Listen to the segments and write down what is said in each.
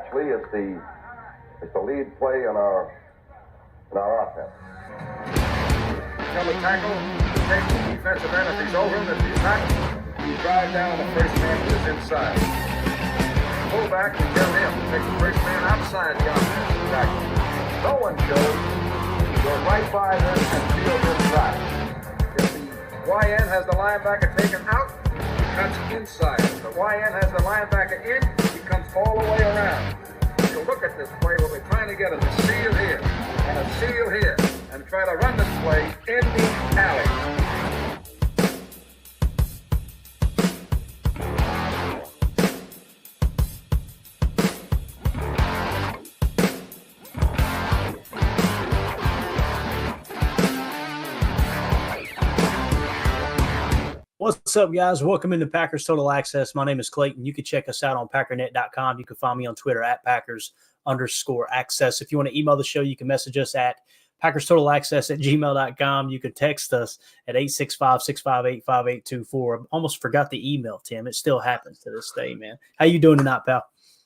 actually is the lead play in our offense. Tell the tackle to take the defensive end. If he's over him, if he's not, you drive down the first man who is inside. Pull back and tell him to take the first man outside the offensive tackle. No one shows. Go right by them and field inside. If the YN has the linebacker taken out, he cuts inside. If the YN has the linebacker in, he comes all the way around. If you look at this play, what we're trying to get is a seal here and a seal here, and try to run this play in the alley. What's up, guys? Welcome into Packers Total Access. My name is Clayton. You can check us out on packernet.com. You can find me on Twitter at Packers_access. If you want to email the show, you can message us at PackersTotalAccess@gmail.com. You can text us at 865-658-5824. Almost forgot the email, Tim. It still happens to this day, man. How you doing tonight, pal?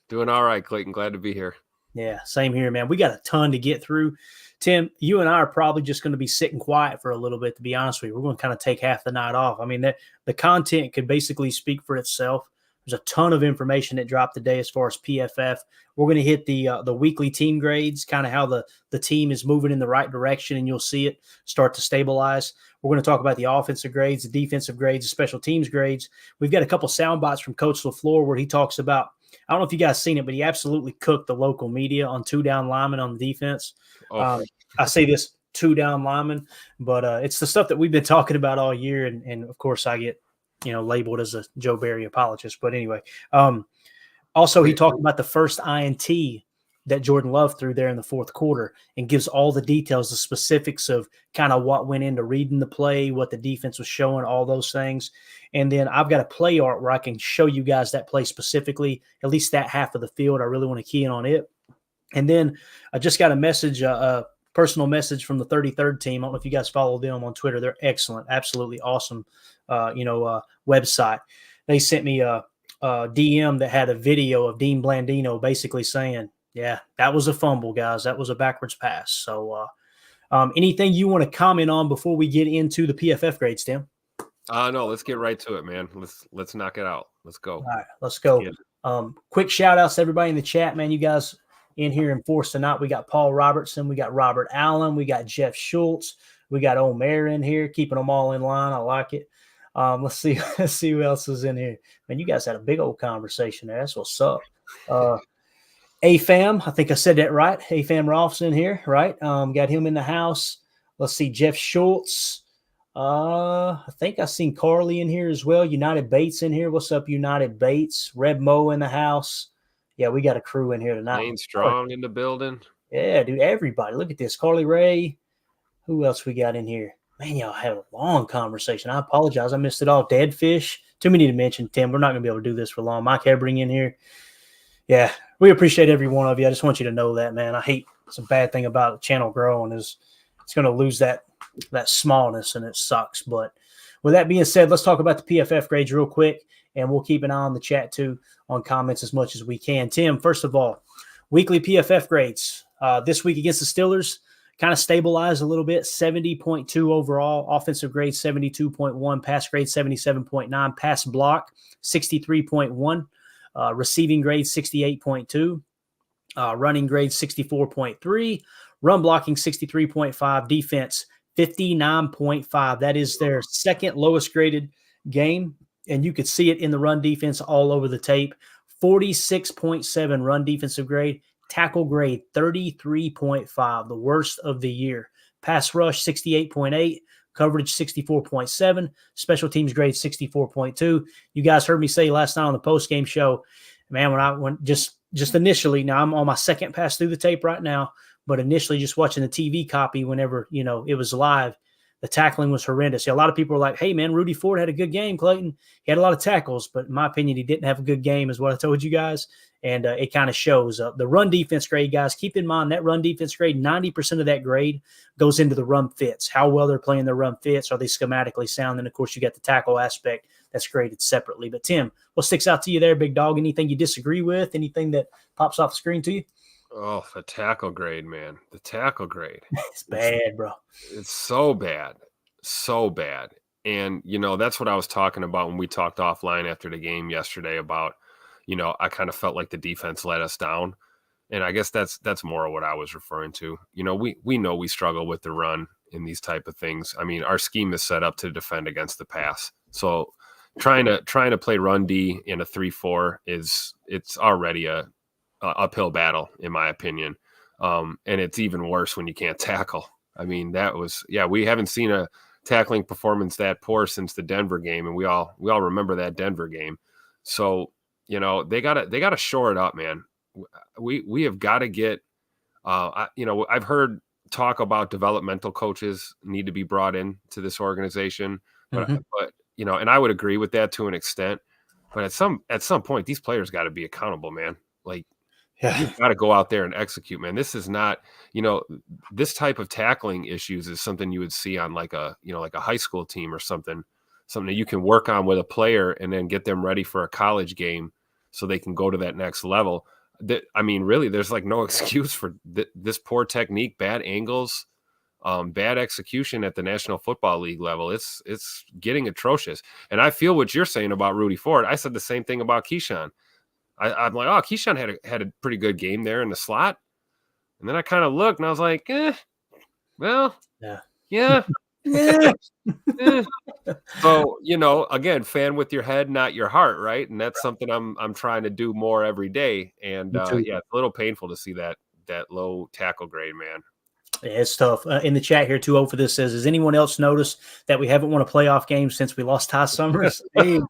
Doing all right, Clayton. Glad to be here. Yeah, same here, man. We got a ton to get through. Tim, you and I are probably just going to be sitting quiet for a little bit, to be honest with you. We're going to kind of take half the night off. I mean, the content could basically speak for itself. There's a ton of information that dropped today as far as PFF. We're going to hit the weekly team grades, kind of how the team is moving in the right direction, and you'll see it start to stabilize. We're going to talk about the offensive grades, the defensive grades, the special teams grades. We've got a couple sound bites from Coach LaFleur where he talks about, I don't know if you guys seen it, but he absolutely cooked the local media on 2 down linemen on the defense. I say this 2 down linemen, but it's the stuff that we've been talking about all year. And of course I get, labeled as a Joe Barry apologist, but anyway, also he talked about the first INT that Jordan Love threw there in the fourth quarter and gives all the details, the specifics of kind of what went into reading the play, what the defense was showing, all those things. And then I've got a play art where I can show you guys that play specifically, at least that half of the field. I really want to key in on it. And then I just got a message, a personal message from the 33rd team. I don't know if you guys follow them on Twitter. They're excellent, absolutely awesome, website. They sent me a DM that had a video of Dean Blandino basically saying, yeah, that was a fumble, guys. That was a backwards pass. So anything you want to comment on before we get into the PFF grades, Tim? No, let's get right to it, man. Let's knock it out. Let's go. All right, let's go. Yeah. Quick shout outs to everybody in the chat, man. You guys in here in force tonight. We got Paul Robertson, we got Robert Allen, we got Jeff Schultz, we got Omer in here, keeping them all in line. I like it. Let's see who else is in here. Man, you guys had a big old conversation there. That's what's up. AFAM, I think I said that right. AFAM Rolf's in here, right? Got him in the house. Let's see, Jeff Schultz. I think I seen Carly in here as well. United Bates in here. What's up, United Bates? Red Mo in the house. Yeah, we got a crew in here tonight. Lane Strong in the building. Yeah, dude, everybody. Look at this. Carly Ray. Who else we got in here? Man, y'all had a long conversation. I apologize. I missed it all. Dead Fish. Too many to mention, Tim. We're not going to be able to do this for long. Mike Hebring in here. Yeah, we appreciate every one of you. I just want you to know that, man. I hate it's a bad thing about the channel growing is it's going to lose that smallness, and it sucks. But with that being said, let's talk about the PFF grades real quick, and we'll keep an eye on the chat too, on comments as much as we can. Tim, first of all, weekly PFF grades. This week against the Steelers, kind of stabilized a little bit, 70.2 overall, offensive grade 72.1, pass grade 77.9, pass block 63.1, receiving grade 68.2, running grade 64.3, run blocking 63.5, defense 59.5. That is their second lowest graded game, and you could see it in the run defense all over the tape. 46.7 run defensive grade, tackle grade 33.5, the worst of the year. Pass rush 68.8, coverage 64.7, special teams grade 64.2. You guys heard me say last night on the post-game show, man, when I went just initially, now I'm on my second pass through the tape right now, but initially just watching the TV copy whenever, it was live, the tackling was horrendous. A lot of people were like, hey, man, Rudy Ford had a good game, Clayton. He had a lot of tackles, but in my opinion, he didn't have a good game is what I told you guys, and it kind of shows. The run defense grade, guys, keep in mind that run defense grade, 90% of that grade goes into the run fits, how well they're playing their run fits. Are they schematically sound? And, of course, you got the tackle aspect. that's graded separately. But Tim, what sticks out to you there, big dog? Anything you disagree with? Anything that pops off the screen to you? Oh, the tackle grade, man. The tackle grade. It's bad, bro. It's so bad. So bad. And, that's what I was talking about when we talked offline after the game yesterday about, I kind of felt like the defense let us down. And I guess that's more of what I was referring to. We know we struggle with the run in these type of things. I mean, our scheme is set up to defend against the pass. So trying to play run D in a 3-4 it's already a uphill battle, in my opinion. And it's even worse when you can't tackle. I mean, we haven't seen a tackling performance that poor since the Denver game, and we all remember that Denver game. So, they gotta shore it up, man. We have got to get, I've heard talk about developmental coaches need to be brought in to this organization, but and I would agree with that to an extent. But at some point, these players got to be accountable, man. Like, you've got to go out there and execute, man. This is not, this type of tackling issues is something you would see on like a high school team or something that you can work on with a player and then get them ready for a college game so they can go to that next level. I mean, really, there's like no excuse for this poor technique, bad angles, bad execution at the National Football League level. It's getting atrocious. And I feel what you're saying about Rudy Ford. I said the same thing about Keyshawn. I'm like, oh, Keyshawn had a pretty good game there in the slot. And then I kind of looked and I was like, well, yeah. So, again, fan with your head, not your heart, right? And that's something I'm trying to do more every day. And it's a little painful to see that low tackle grade, man. Yeah, it's tough. In the chat here, 2-0 for this says, has anyone else noticed that we haven't won a playoff game since we lost Ty Summers? Hey,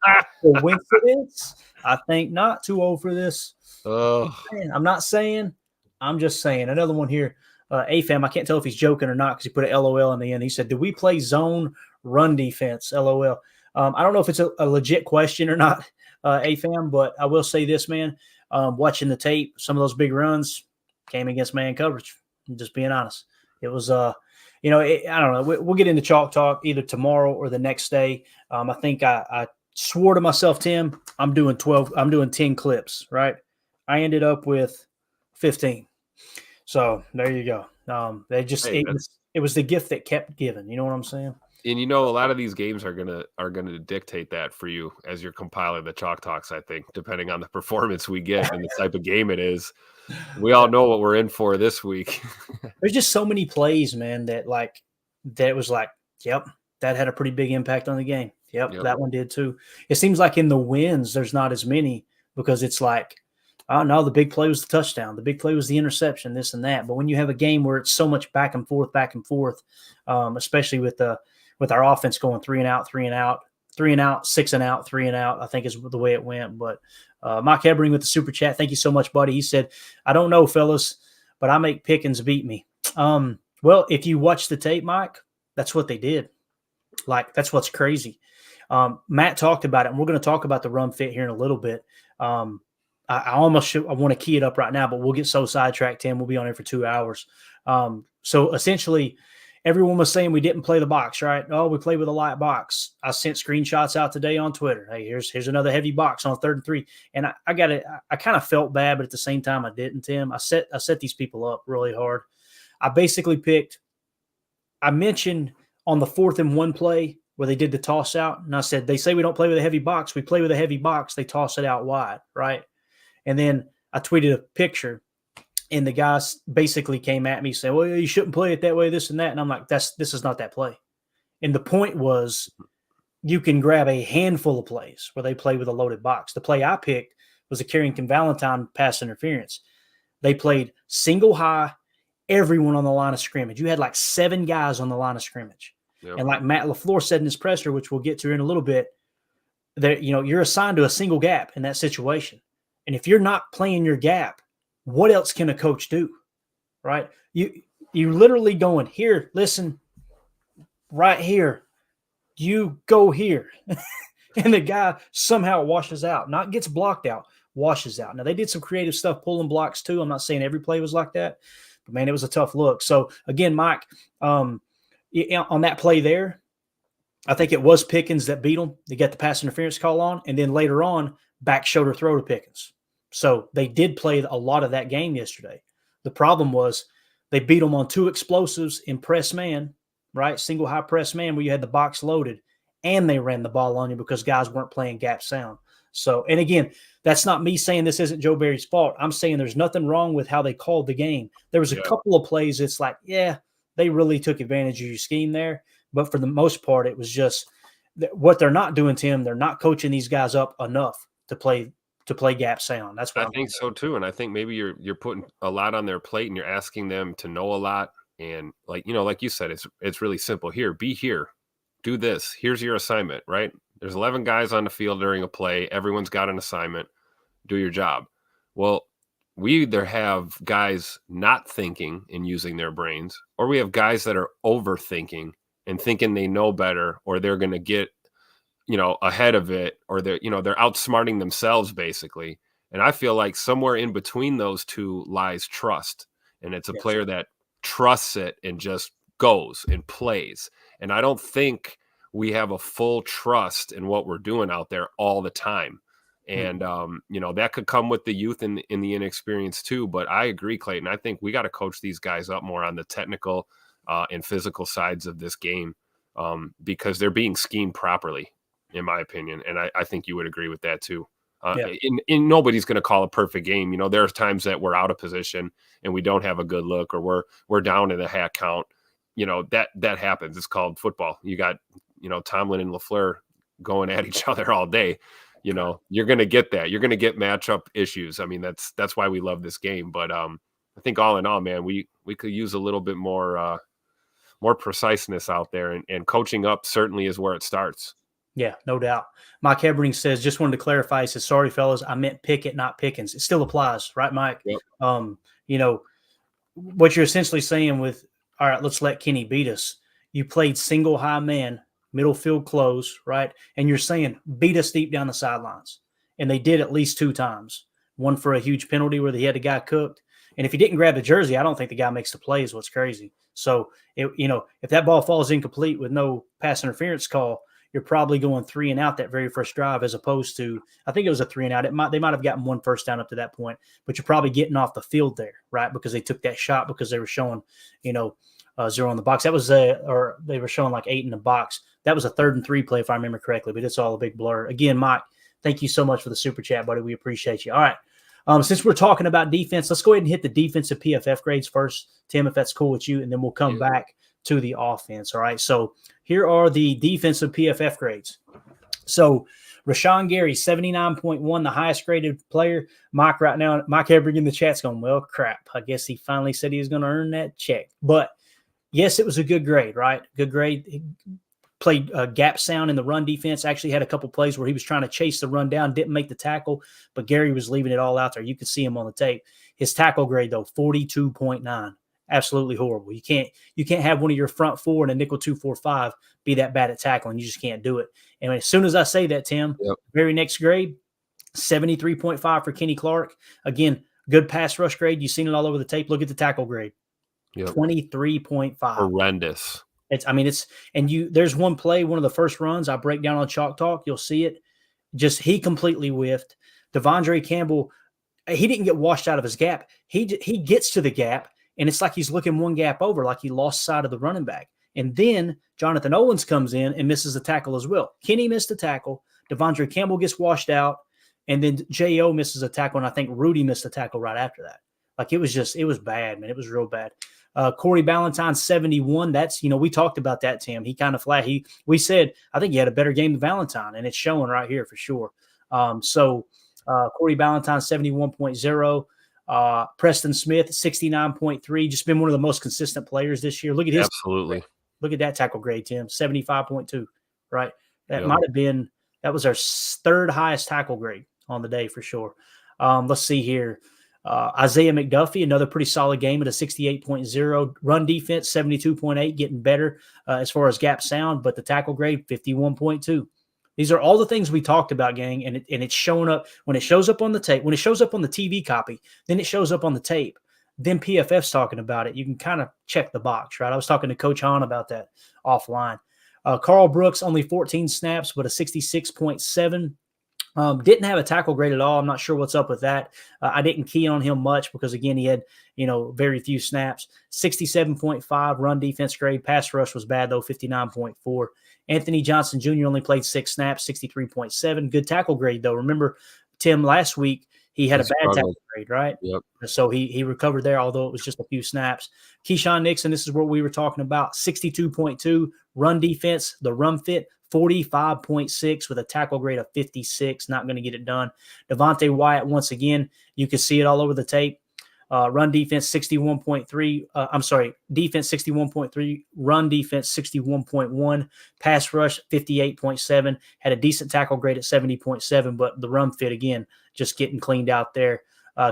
coincidence? I think not. 2-0 for this. I'm not saying. I'm just saying. Another one here. AFAM, I can't tell if he's joking or not because he put an LOL in the end. He said, do we play zone run defense? LOL. I don't know if it's a legit question or not, AFAM, but I will say this, man. Watching the tape, some of those big runs came against man coverage. I'm just being honest. It was, I don't know. We'll get into chalk talk either tomorrow or the next day. I think I swore to myself, Tim, I'm doing 10 clips, right? I ended up with 15. So there you go. It was the gift that kept giving. You know what I'm saying? And a lot of these games are gonna dictate that for you as you're compiling the chalk talks. I think, depending on the performance we get and the type of game it is, we all know what we're in for this week. There's just so many plays, man, that was like, yep, that had a pretty big impact on the game. Yep, that one did too. It seems like in the wins, there's not as many because it's like, oh, no, the big play was the touchdown. The big play was the interception, this and that. But when you have a game where it's so much back and forth, especially with our offense going 3 and out, 6 and out, 3 and out, I think is the way it went. But Mike Hebring with the super chat, thank you so much, buddy. He said, I don't know, fellas, but I make Pickens beat me. Well, if you watch the tape, Mike, that's what they did. Like, that's what's crazy. Matt talked about it, and we're going to talk about the run fit here in a little bit. I want to key it up right now, but we'll get so sidetracked, Tim. We'll be on here for 2 hours. So essentially, everyone was saying we didn't play the box, right? Oh, we played with a light box. I sent screenshots out today on Twitter. Hey, here's another heavy box on 3rd and 3. And I got it. I kind of felt bad, but at the same time, I didn't, Tim. I set these people up really hard. I basically I mentioned on the 4th and 1 play where they did the toss out, and I said, they say we don't play with a heavy box. We play with a heavy box. They toss it out wide, right? And then I tweeted a picture, and the guys basically came at me saying, well, you shouldn't play it that way, this and that. And I'm like, this is not that play. And the point was, you can grab a handful of plays where they play with a loaded box. The play I picked was a Carrington Valentine pass interference. They played single high, everyone on the line of scrimmage. You had like 7 guys on the line of scrimmage. Yep. And like Matt LaFleur said in his presser, which we'll get to in a little bit, that you're assigned to a single gap in that situation. And if you're not playing your gap, what else can a coach do? Right? You're literally going, here, listen, right here, you go here. And the guy somehow washes out, not gets blocked out, washes out. Now, they did some creative stuff, pulling blocks too. I'm not saying every play was like that, but man, it was a tough look. So again, Mike, on that play there, I think it was Pickens that beat them. They got the pass interference call on, and then later on, back shoulder throw to Pickens. So they did play a lot of that game yesterday. The problem was they beat them on 2 explosives in press man, right? Single high press man where you had the box loaded, and they ran the ball on you because guys weren't playing gap sound. So, and again, that's not me saying this isn't Joe Barry's fault. I'm saying there's nothing wrong with how they called the game. There was a couple of plays. It's like, yeah, they really took advantage of your scheme there. But for the most part, it was just what they're not doing, Tim. They're not coaching these guys up enough to play gap sound. That's what I think so too. And I think maybe you're putting a lot on their plate and you're asking them to know a lot. And like you said, it's really simple. Here, be here, do this. Here's your assignment, right? There's 11 guys on the field during a play. Everyone's got an assignment. Do your job. Well, we either have guys not thinking and using their brains, or we have guys that are overthinking and thinking they know better, or they're going to get, ahead of it, or they're outsmarting themselves basically. And I feel like somewhere in between those two lies trust. And it's a player that trusts it and just goes and plays. And I don't think we have a full trust in what we're doing out there all the time. And, that could come with the youth and the inexperience too. But I agree, Clayton. I think we got to coach these guys up more on the technical and physical sides of this game because they're being schemed properly, in my opinion. And I think you would agree with that too. And nobody's going to call a perfect game. There's times that we're out of position and we don't have a good look, or we're down in the hat count. That happens. It's called football. You got, Tomlin and LaFleur going at each other all day. You're going to get that. You're going to get matchup issues. I mean, that's why we love this game. But I think all in all, man, we could use a little bit more preciseness out there, and coaching up certainly is where it starts. Yeah, no doubt. Mike Hebring says, just wanted to clarify. He says, sorry, fellas, I meant Pickett, not Pickens. It still applies, right, Mike? Yep. What you're essentially saying with, all right, let's let Kenny beat us. You played single high man, middle field close, right? And you're saying beat us deep down the sidelines. And they did at least 2 times. One for a huge penalty where they had the guy cooked. And if he didn't grab the jersey, I don't think the guy makes the play is what's crazy. So, if that ball falls incomplete with no pass interference call, you're probably going 3 and out that very first drive, as opposed to, I think it was a 3 and out. They might have gotten 1 first down up to that point, but you're probably getting off the field there, right? Because they took that shot because they were showing, 0 in the box. That was or they were showing like 8 in the box. That was a 3rd and 3 play, if I remember correctly, but it's all a big blur. Again, Mike, thank you so much for the super chat, buddy. We appreciate you. All right. Since we're talking about defense, let's go ahead and hit the defensive PFF grades first, Tim, if that's cool with you, and then we'll come back to the offense. All right. So here are the defensive PFF grades. So Rashawn Gary, 79.1, the highest graded player. Mike Hebring in the chat's going, well, crap. I guess he finally said he was going to earn that check. But yes, it was a good grade, right? Good grade. He played gap sound in the run defense. Actually had a couple plays where he was trying to chase the run down, didn't make the tackle, but Gary was leaving it all out there. You could see him on the tape. His tackle grade, though, 42.9. Absolutely horrible. You can't have one of your front 4 and a nickel 2-4-5 be that bad at tackling. You just can't do it. And as soon as I say that, Tim, very next grade, 73.5 for Kenny Clark. Again, good pass rush grade. You've seen it all over the tape. Look at the tackle grade. 23.5. Horrendous. There's one play, one of the first runs I break down on Chalk Talk. You'll see it. He completely whiffed. Devondre Campbell, he didn't get washed out of his gap. He gets to the gap, and it's like he's looking one gap over, like he lost sight of the running back. And then Jonathan Owens comes in and misses a tackle as well. Kenny missed a tackle. Devondre Campbell gets washed out. And then J.O. misses a tackle, and I think Rudy missed a tackle right after that. Like, it was bad, man. It was real bad. Corey Ballantyne, 71. That's, we talked about that, Tim. He kind of flat. We said, I think he had a better game than Valentine, and it's showing right here for sure. Corey Ballantyne, 71.0. Preston Smith, 69.3. Just been one of the most consistent players this year. Look at his. Absolutely. Look at that tackle grade, Tim. 75.2, right? That was our 3rd highest tackle grade on the day for sure. Let's see here. Isaiah McDuffie, another pretty solid game at a 68.0. Run defense, 72.8, getting better as far as gap sound, but the tackle grade, 51.2. These are all the things we talked about, gang, and it's showing up. When it shows up on the tape, when it shows up on the TV copy, then it shows up on the tape. Then PFF's talking about it. You can kind of check the box, right? I was talking to Coach Hahn about that offline. Carl Brooks, only 14 snaps, but a 66.7. Didn't have a tackle grade at all. I'm not sure what's up with that. I didn't key on him much because, again, he had, very few snaps. 67.5 run defense grade. Pass rush was bad, though, 59.4. Anthony Johnson Jr. only played 6 snaps, 63.7. Good tackle grade, though. Remember, Tim, last week he had a bad tackle grade, right? Yep. So he recovered there, although it was just a few snaps. Keyshawn Nixon, this is what we were talking about, 62.2 run defense, the run fit, 45.6 with a tackle grade of 56. Not going to get it done. Devontae Wyatt, once again, you can see it all over the tape. Run defense 61.3. Defense 61.3. Run defense 61.1. Pass rush 58.7. Had a decent tackle grade at 70.7, but the run fit, again, just getting cleaned out there.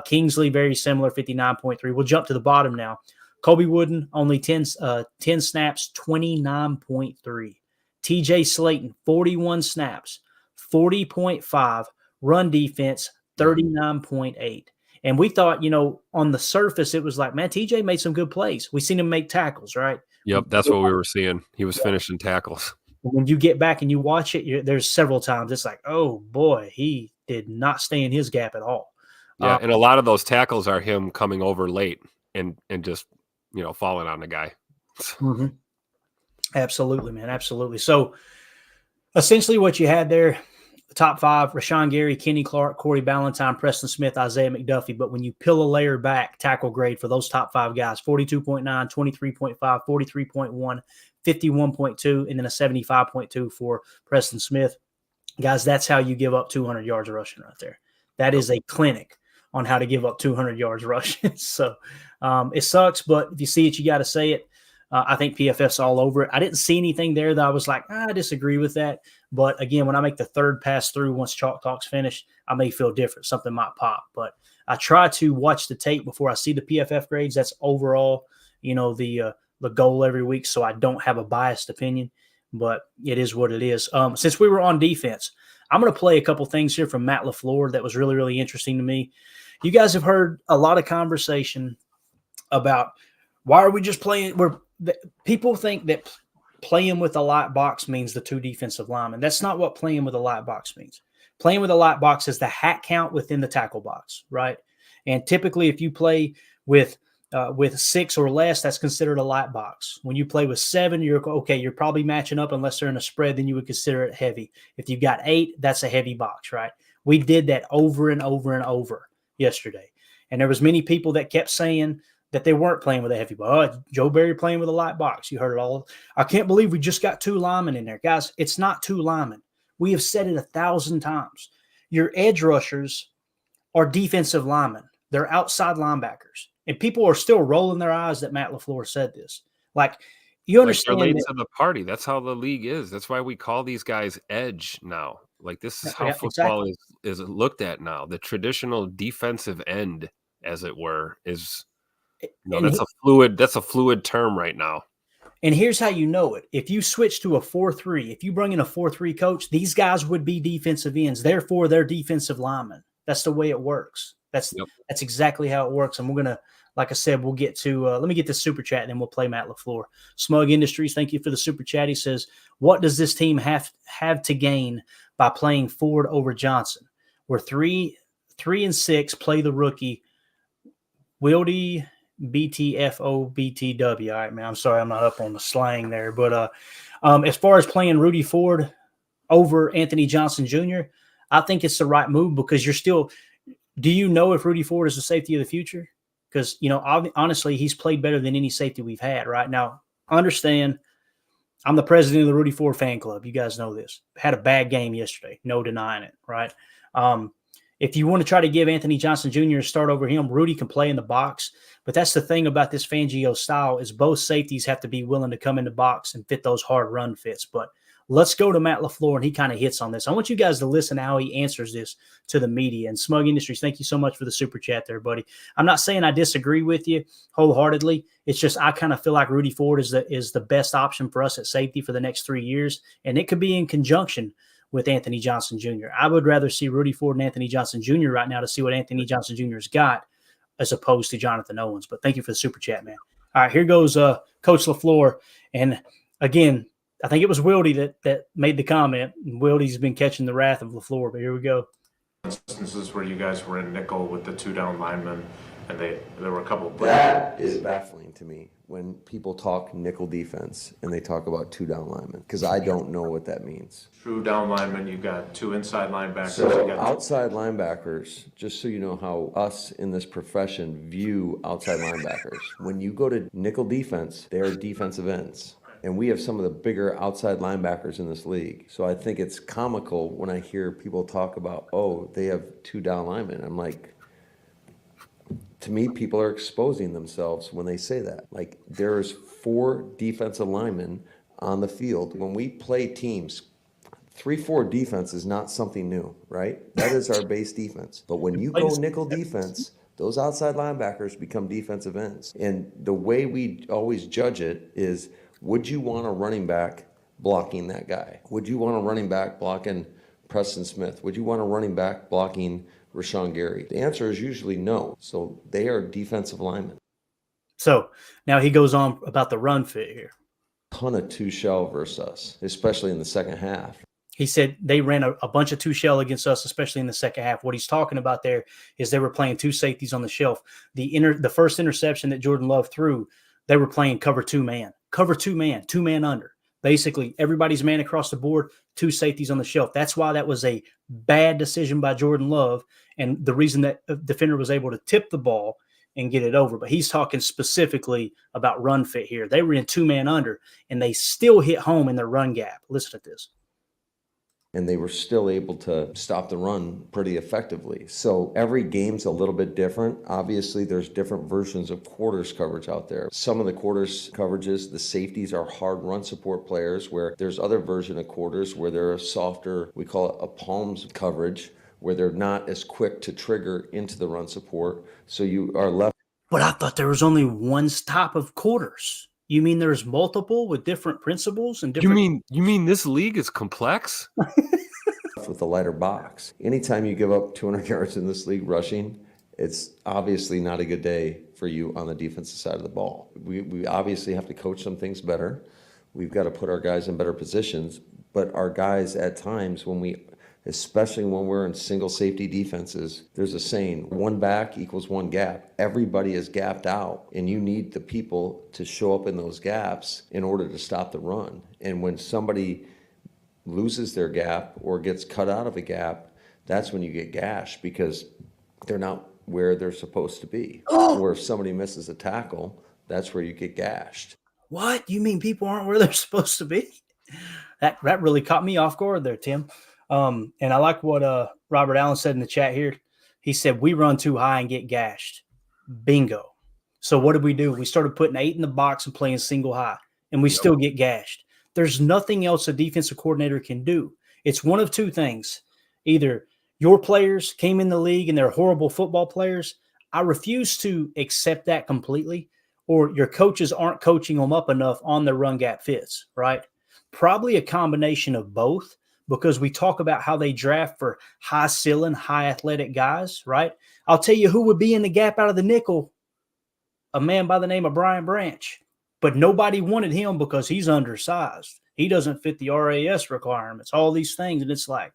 Kingsley, very similar, 59.3. We'll jump to the bottom now. Kobe Wooden, only 10 snaps, 29.3. TJ Slayton, 41 snaps, 40.5. Run defense, 39.8. And we thought, on the surface, it was like, man, TJ made some good plays. We seen him make tackles, right? Yep, that's what we were seeing. He was finishing tackles. When you get back and you watch it, there's several times it's like, oh, boy, he did not stay in his gap at all. Yeah, and a lot of those tackles are him coming over late and just, falling on the guy. Mm-hmm. Absolutely, man. Absolutely. So essentially what you had there, the top 5, Rashawn Gary, Kenny Clark, Corey Ballantyne, Preston Smith, Isaiah McDuffie. But when you peel a layer back, tackle grade for those top 5 guys, 42.9, 23.5, 43.1, 51.2, and then a 75.2 for Preston Smith. Guys, that's how you give up 200 yards rushing right there. That is a clinic on how to give up 200 yards rushing. So it sucks, but if you see it, you got to say it. I think PFF's all over it. I didn't see anything there that I was like, I disagree with that. But again, when I make the third pass through, once Chalk Talk's finished, I may feel different. Something might pop. But I try to watch the tape before I see the PFF grades. That's overall, the goal every week, so I don't have a biased opinion. But it is what it is. Since we were on defense, I'm going to play a couple things here from Matt LaFleur that was really, really interesting to me. You guys have heard a lot of conversation about why are we just playing – people think that playing with a light box means the 2 defensive linemen. That's not what playing with a light box means. Playing with a light box is the hat count within the tackle box, right? And typically if you play with 6 or less, that's considered a light box. When you play with 7, you're probably matching up unless they're in a spread, then you would consider it heavy. If you've got 8, that's a heavy box, right? We did that over and over and over yesterday. And there was many people that kept saying that they weren't playing with a heavy box. Oh, Joe Barry playing with a light box. You heard it all. I can't believe we just got 2 linemen in there. Guys, it's not 2 linemen. We have said it 1,000 times. Your edge rushers are defensive linemen. They're outside linebackers. And people are still rolling their eyes that Matt LaFleur said this. Like, you understand. They're late to the party. That's how the league is. That's why we call these guys edge now. Like, this is how football is looked at now. The traditional defensive end, as it were, is that's a fluid term right now. And here's how you know it. If you switch to a 4-3, if you bring in a 4-3 coach, these guys would be defensive ends. Therefore, they're defensive linemen. That's the way it works. That's exactly how it works. And we're going to, like I said, we'll get to let me get this super chat and then we'll play Matt LaFleur. Smug Industries, thank you for the super chat. He says, what does this team have to gain by playing Ford over Johnson? We're 3-6, play the rookie. Wildy BTFOBTW. All right, man. I'm sorry, I'm not up on the slang there. But as far as playing Rudy Ford over Anthony Johnson Jr., I think it's the right move because you're still – do you know if Rudy Ford is the safety of the future? Because, honestly, he's played better than any safety we've had right now. Understand, I'm the president of the Rudy Ford fan club. You guys know this. Had a bad game yesterday. No denying it, right? If you want to try to give Anthony Johnson Jr. a start over him, Rudy can play in the box. But that's the thing about this Fangio style is both safeties have to be willing to come in the box and fit those hard run fits. But let's go to Matt LaFleur, and he kind of hits on this. I want you guys to listen to how he answers this to the media. And Smug Industries, thank you so much for the super chat there, buddy. I'm not saying I disagree with you wholeheartedly. It's just I kind of feel like Rudy Ford is the best option for us at safety for the next 3 years, and it could be in conjunction with Anthony Johnson Jr. I would rather see Rudy Ford and Anthony Johnson Jr. right now to see what Anthony Johnson Jr.'s got as opposed to Jonathan Owens. But thank you for the super chat, man. All right, here goes Coach LaFleur. And again, I think it was Wildy that made the comment. And Wildy's been catching the wrath of LaFleur, but here we go. Instances where you guys were in nickel with the 2 down linemen, and there were a couple of that is baffling to me when people talk nickel defense and they talk about 2 down linemen, because I don't know what that means. true down linemen. You've got 2 inside linebackers. So you got outside linebackers, just so you know how us in this profession view outside linebackers, when you go to nickel defense, they are defensive ends. And we have some of the bigger outside linebackers in this league. So I think it's comical when I hear people talk about, oh, they have 2 down linemen. I'm like, to me, people are exposing themselves when they say that. Like, there's 4 defensive linemen on the field. When we play teams, 3-4 defense is not something new, right? That is our base defense. But when you go nickel defense, those outside linebackers become defensive ends. And the way we always judge it is, would you want a running back blocking that guy? Would you want a running back blocking Preston Smith? Would you want a running back blocking Rashawn Gary? The answer is usually no. So they are defensive linemen. So now he goes on about the run fit here. Ton of 2 shell versus us, especially in the second half. He said they ran a bunch of 2 shell against us, especially in the second half. What he's talking about there is they were playing 2 safeties on the shelf. The first interception that Jordan Love threw, they were playing cover 2 man. Cover 2 man, 2 man under. Basically, everybody's man across the board, 2 safeties on the shelf. That's why that was a bad decision by Jordan Love, and the reason that defender was able to tip the ball and get it over. But he's talking specifically about run fit here. They were in 2 man under, and they still hit home in their run gap. Listen to this. And they were still able to stop the run pretty effectively. So every game's a little bit different. Obviously, there's different versions of quarters coverage out there. Some of the quarters coverages, the safeties are hard run support players, where there's other version of quarters where they're a softer, we call it a palms coverage, where they're not as quick to trigger into the run support. So you are left. But I thought there was only one type of quarters. You mean there's multiple with different principles and different? You mean this league is complex? With a lighter box. Anytime you give up 200 yards in this league rushing, it's obviously not a good day for you on the defensive side of the ball. We obviously have to coach some things better. We've got to put our guys in better positions, but our guys at times especially when we're in single safety defenses, there's a saying, 1 back equals 1 gap. Everybody is gapped out, and you need the people to show up in those gaps in order to stop the run. And when somebody loses their gap or gets cut out of a gap, that's when you get gashed, because they're not where they're supposed to be. Or if somebody misses a tackle, that's where you get gashed. What? You mean people aren't where they're supposed to be? That really caught me off guard there, Tim. And I like what Robert Allen said in the chat here. He said, we run too high and get gashed. Bingo. So what did we do? We started putting 8 in the box and playing single high, and we still get gashed. There's nothing else a defensive coordinator can do. It's one of 2 things. Either your players came in the league and they're horrible football players. I refuse to accept that completely. Or your coaches aren't coaching them up enough on their run gap fits, right? Probably a combination of both, because we talk about how they draft for high ceiling, high athletic guys, right? I'll tell you who would be in the gap out of the nickel, a man by the name of Brian Branch. But nobody wanted him because he's undersized. He doesn't fit the RAS requirements, all these things. And it's like,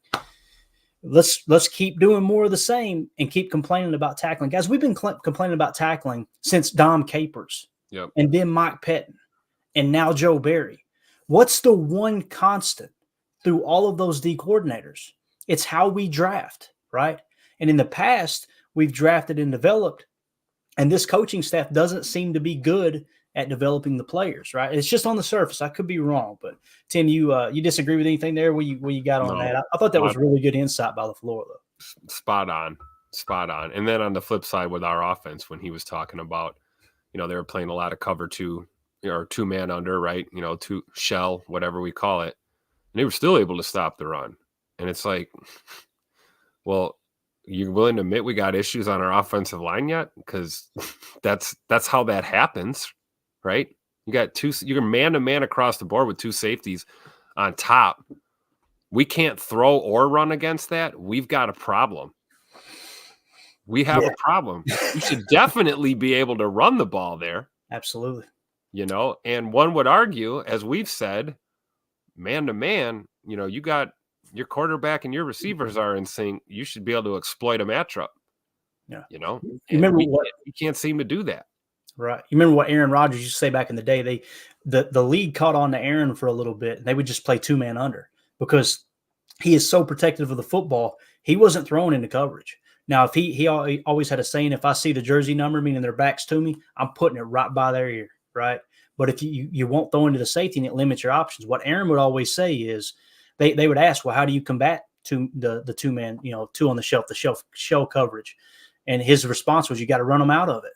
let's keep doing more of the same and keep complaining about tackling. Guys, we've been complaining about tackling since Dom Capers, and then Mike Pettin, and now Joe Barry. What's the one constant through all of those D coordinators? It's how we draft, right? And in the past, we've drafted and developed, and this coaching staff doesn't seem to be good at developing the players, right? It's just on the surface. I could be wrong, but Tim, you disagree with anything there? What you got on that? I thought that was really good insight by LaFleur, though. Spot on. And then on the flip side with our offense, when he was talking about, they were playing a lot of cover 2 or 2 man under, right? 2 shell, whatever we call it. And they were still able to stop the run. And it's like, well, you willing to admit we got issues on our offensive line yet? Because that's how that happens, right? You're man to man across the board with 2 safeties on top. We can't throw or run against that. We've got a problem. We have a problem. We should definitely be able to run the ball there. Absolutely. And one would argue, as we've said, man to man, you got your quarterback and your receivers are in sync. You should be able to exploit a matchup. Yeah. And remember we can't seem to do that. Right. You remember what Aaron Rodgers used to say back in the day? The league caught on to Aaron for a little bit, and they would just play 2-man under because he is so protective of the football. He wasn't thrown into coverage. Now, if he always had a saying, if I see the jersey number, meaning their backs to me, I'm putting it right by their ear, right? But if you won't throw into the safety and it limits your options, what Aaron would always say is they would ask, well, how do you combat the 2-man, 2 on the shell coverage? And his response was, you got to run them out of it.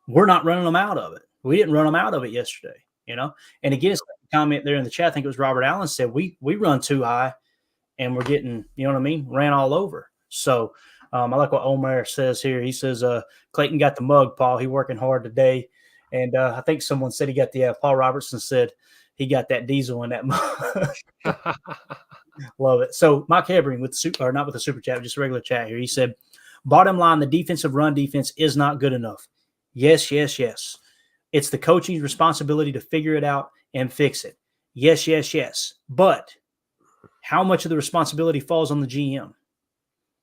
We're not running them out of it. We didn't run them out of it yesterday, And again, it's like a comment there in the chat. I think it was Robert Allen said, we run too high and we're getting, ran all over. So I like what Omar says here. He says, Clayton got the mug, Paul. He working hard today. And I think someone said he got Paul Robertson said he got that diesel in that mug. Love it. So Mike Hebring not with the super chat, just a regular chat here. He said, bottom line, the defensive run defense is not good enough. Yes. It's the coaching's responsibility to figure it out and fix it. Yes. But how much of the responsibility falls on the GM?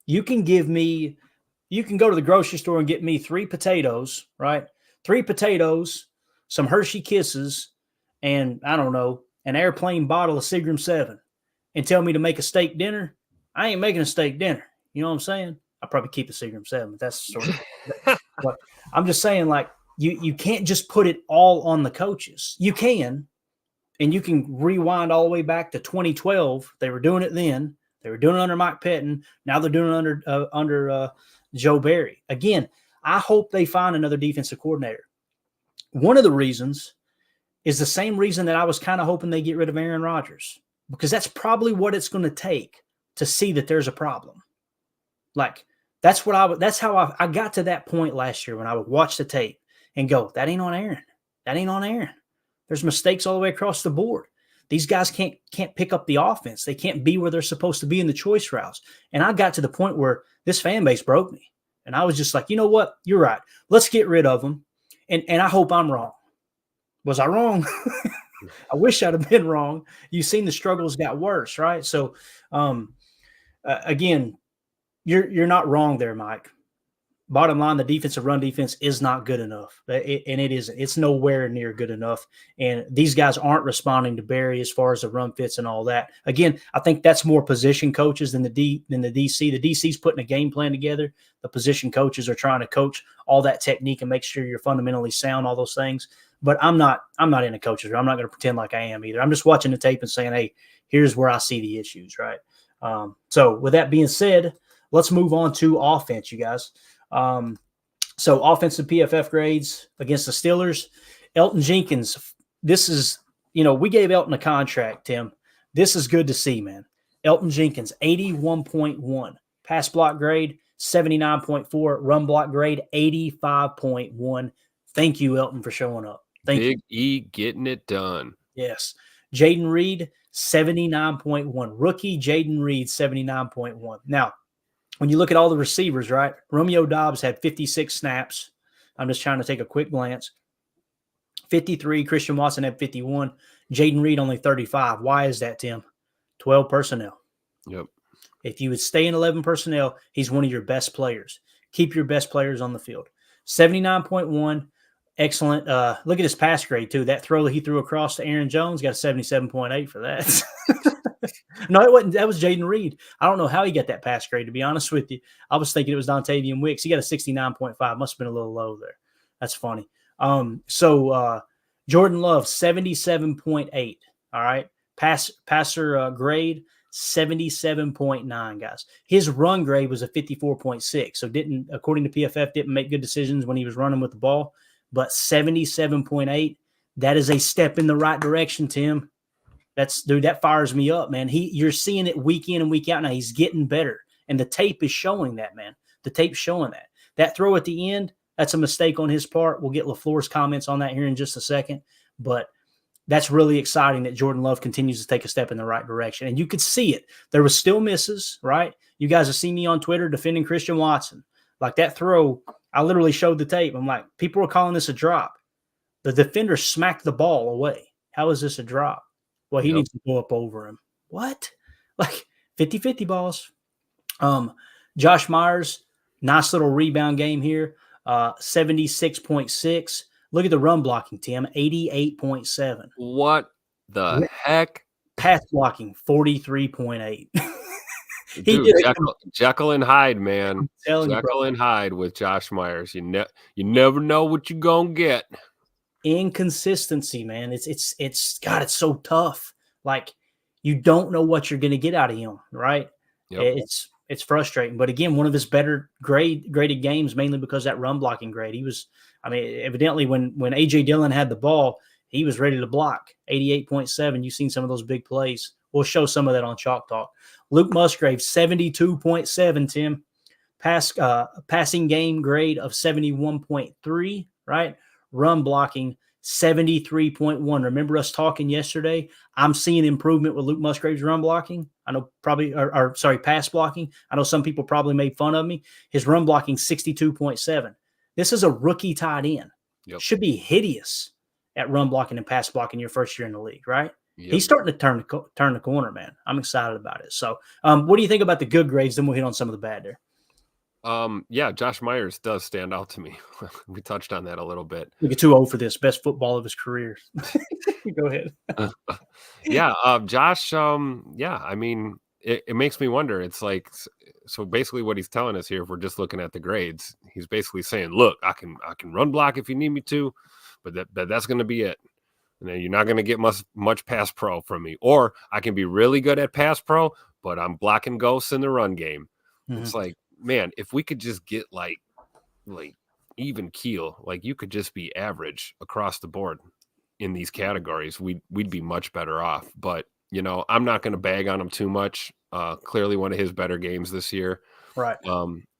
You can go to the grocery store and get me 3 potatoes, right? 3 potatoes, some Hershey Kisses, and I don't know, an airplane bottle of Seagram 7 and tell me to make a steak dinner. I ain't making a steak dinner. You know what I'm saying? I'll probably keep the Seagram 7, but that's sort of but I'm just saying, like, you can't just put it all on the coaches. You can, and you can rewind all the way back to 2012. They were doing it then. They were doing it under Mike Pettin. Now they're doing it under Joe Barry. Again, I hope they find another defensive coordinator. One of the reasons is the same reason that I was kind of hoping they get rid of Aaron Rodgers, because that's probably what it's going to take to see that there's a problem. Like, that's how I got to that point last year when I would watch the tape and go, that ain't on Aaron. That ain't on Aaron. There's mistakes all the way across the board. These guys can't pick up the offense. They can't be where they're supposed to be in the choice routes. And I got to the point where this fan base broke me. And I was just like, you know what? You're right. Let's get rid of them. And I hope I'm wrong. Was I wrong? I wish I'd have been wrong. You've seen the struggles got worse, right? So, again, you're not wrong there, Mike. Bottom line, the defensive run defense is not good enough, and it isn't. It's nowhere near good enough, and these guys aren't responding to Barry as far as the run fits and all that. Again, I think that's more position coaches than the DC. The DC's putting a game plan together. The position coaches are trying to coach all that technique and make sure you're fundamentally sound, all those things. But I'm not in a coach's room. I'm not going to pretend like I am either. I'm just watching the tape and saying, hey, here's where I see the issues, right? So with that being said, let's move on to offense, you guys. So offensive PFF grades against the Steelers. Elton Jenkins, this is, we gave Elton a contract, Tim. This is good to see, man. Elton Jenkins, 81.1. Pass block grade, 79.4. Run block grade, 85.1. Thank you, Elton, for showing up. Thank you. Big E getting it done. Yes. Jaden Reed, 79.1. Rookie Jaden Reed, 79.1. Now, when you look at all the receivers, right, Romeo Doubs had 56 snaps. I'm just trying to take a quick glance. 53. Christian Watson had 51. Jaden Reed only 35. Why is that, Tim? 12 personnel. Yep. If you would stay in 11 personnel, he's one of your best players. Keep your best players on the field. 79.1. Excellent. Look at his pass grade, too. That throw that he threw across to Aaron Jones got a 77.8 for that. No, it wasn't. That was Jaden Reed. I don't know how he got that pass grade, to be honest with you. I was thinking it was Dontavian Wicks. He got a 69.5. Must have been a little low there. That's funny. So Jordan Love, 77.8. All right. Passer grade, 77.9, guys. His run grade was a 54.6. So according to PFF, didn't make good decisions when he was running with the ball. But 77.8, that is a step in the right direction, Tim. That fires me up, man. You're seeing it week in and week out now. He's getting better. And the tape is showing that, man. The tape's showing that. That throw at the end, that's a mistake on his part. We'll get LaFleur's comments on that here in just a second. But that's really exciting that Jordan Love continues to take a step in the right direction. And you could see it. There was still misses, right? You guys have seen me on Twitter defending Christian Watson. Like that throw, I literally showed the tape. I'm like, people were calling this a drop. The defender smacked the ball away. How is this a drop? Well, he Yep. needs to go up over him. What? Like 50-50 balls. Josh Myers, nice little rebound game here. 76.6. Look at the run blocking, Tim. 88.7. What the heck? Pass blocking, 43.8. He Dude, did it. Jekyll and Hyde, man. I'm telling you, bro. Jekyll and Hyde with Josh Myers. You never know what you're gonna get. Inconsistency, man. It's God, it's so tough. Like you don't know what you're gonna get out of him, right? Yep. It's frustrating. But again, one of his better graded games, mainly because that run blocking grade. He was, I mean, evidently when AJ Dillon had the ball, he was ready to block. 88.7. You've seen some of those big plays. We'll show some of that on Chalk Talk. Luke Musgrave, 72.7, Tim. Passing game grade of 71.3, right? Run blocking, 73.1. Remember us talking yesterday? I'm seeing improvement with Luke Musgrave's run blocking. I know pass blocking. I know some people probably made fun of me. His run blocking, 62.7. This is a rookie tight end. Yep. Should be hideous at run blocking and pass blocking your first year in the league, right? Yep. He's starting to turn the corner, man. I'm excited about it. So, what do you think about the good grades? Then we'll hit on some of the bad there. Yeah, Josh Myers does stand out to me. We touched on that a little bit. We get too old for this. Best football of his career. Go ahead. Yeah, Josh. Yeah, I mean, it makes me wonder. It's like, so basically, what he's telling us here, if we're just looking at the grades, he's basically saying, "Look, I can run block if you need me to, but that's going to be it. And then you're not going to get much pass pro from me, or I can be really good at pass pro, but I'm blocking ghosts in the run game." Mm-hmm. It's like, man, if we could just get like even keel, like you could just be average across the board in these categories, we'd be much better off. But you know, I'm not going to bag on him too much. Clearly one of his better games this year. Right.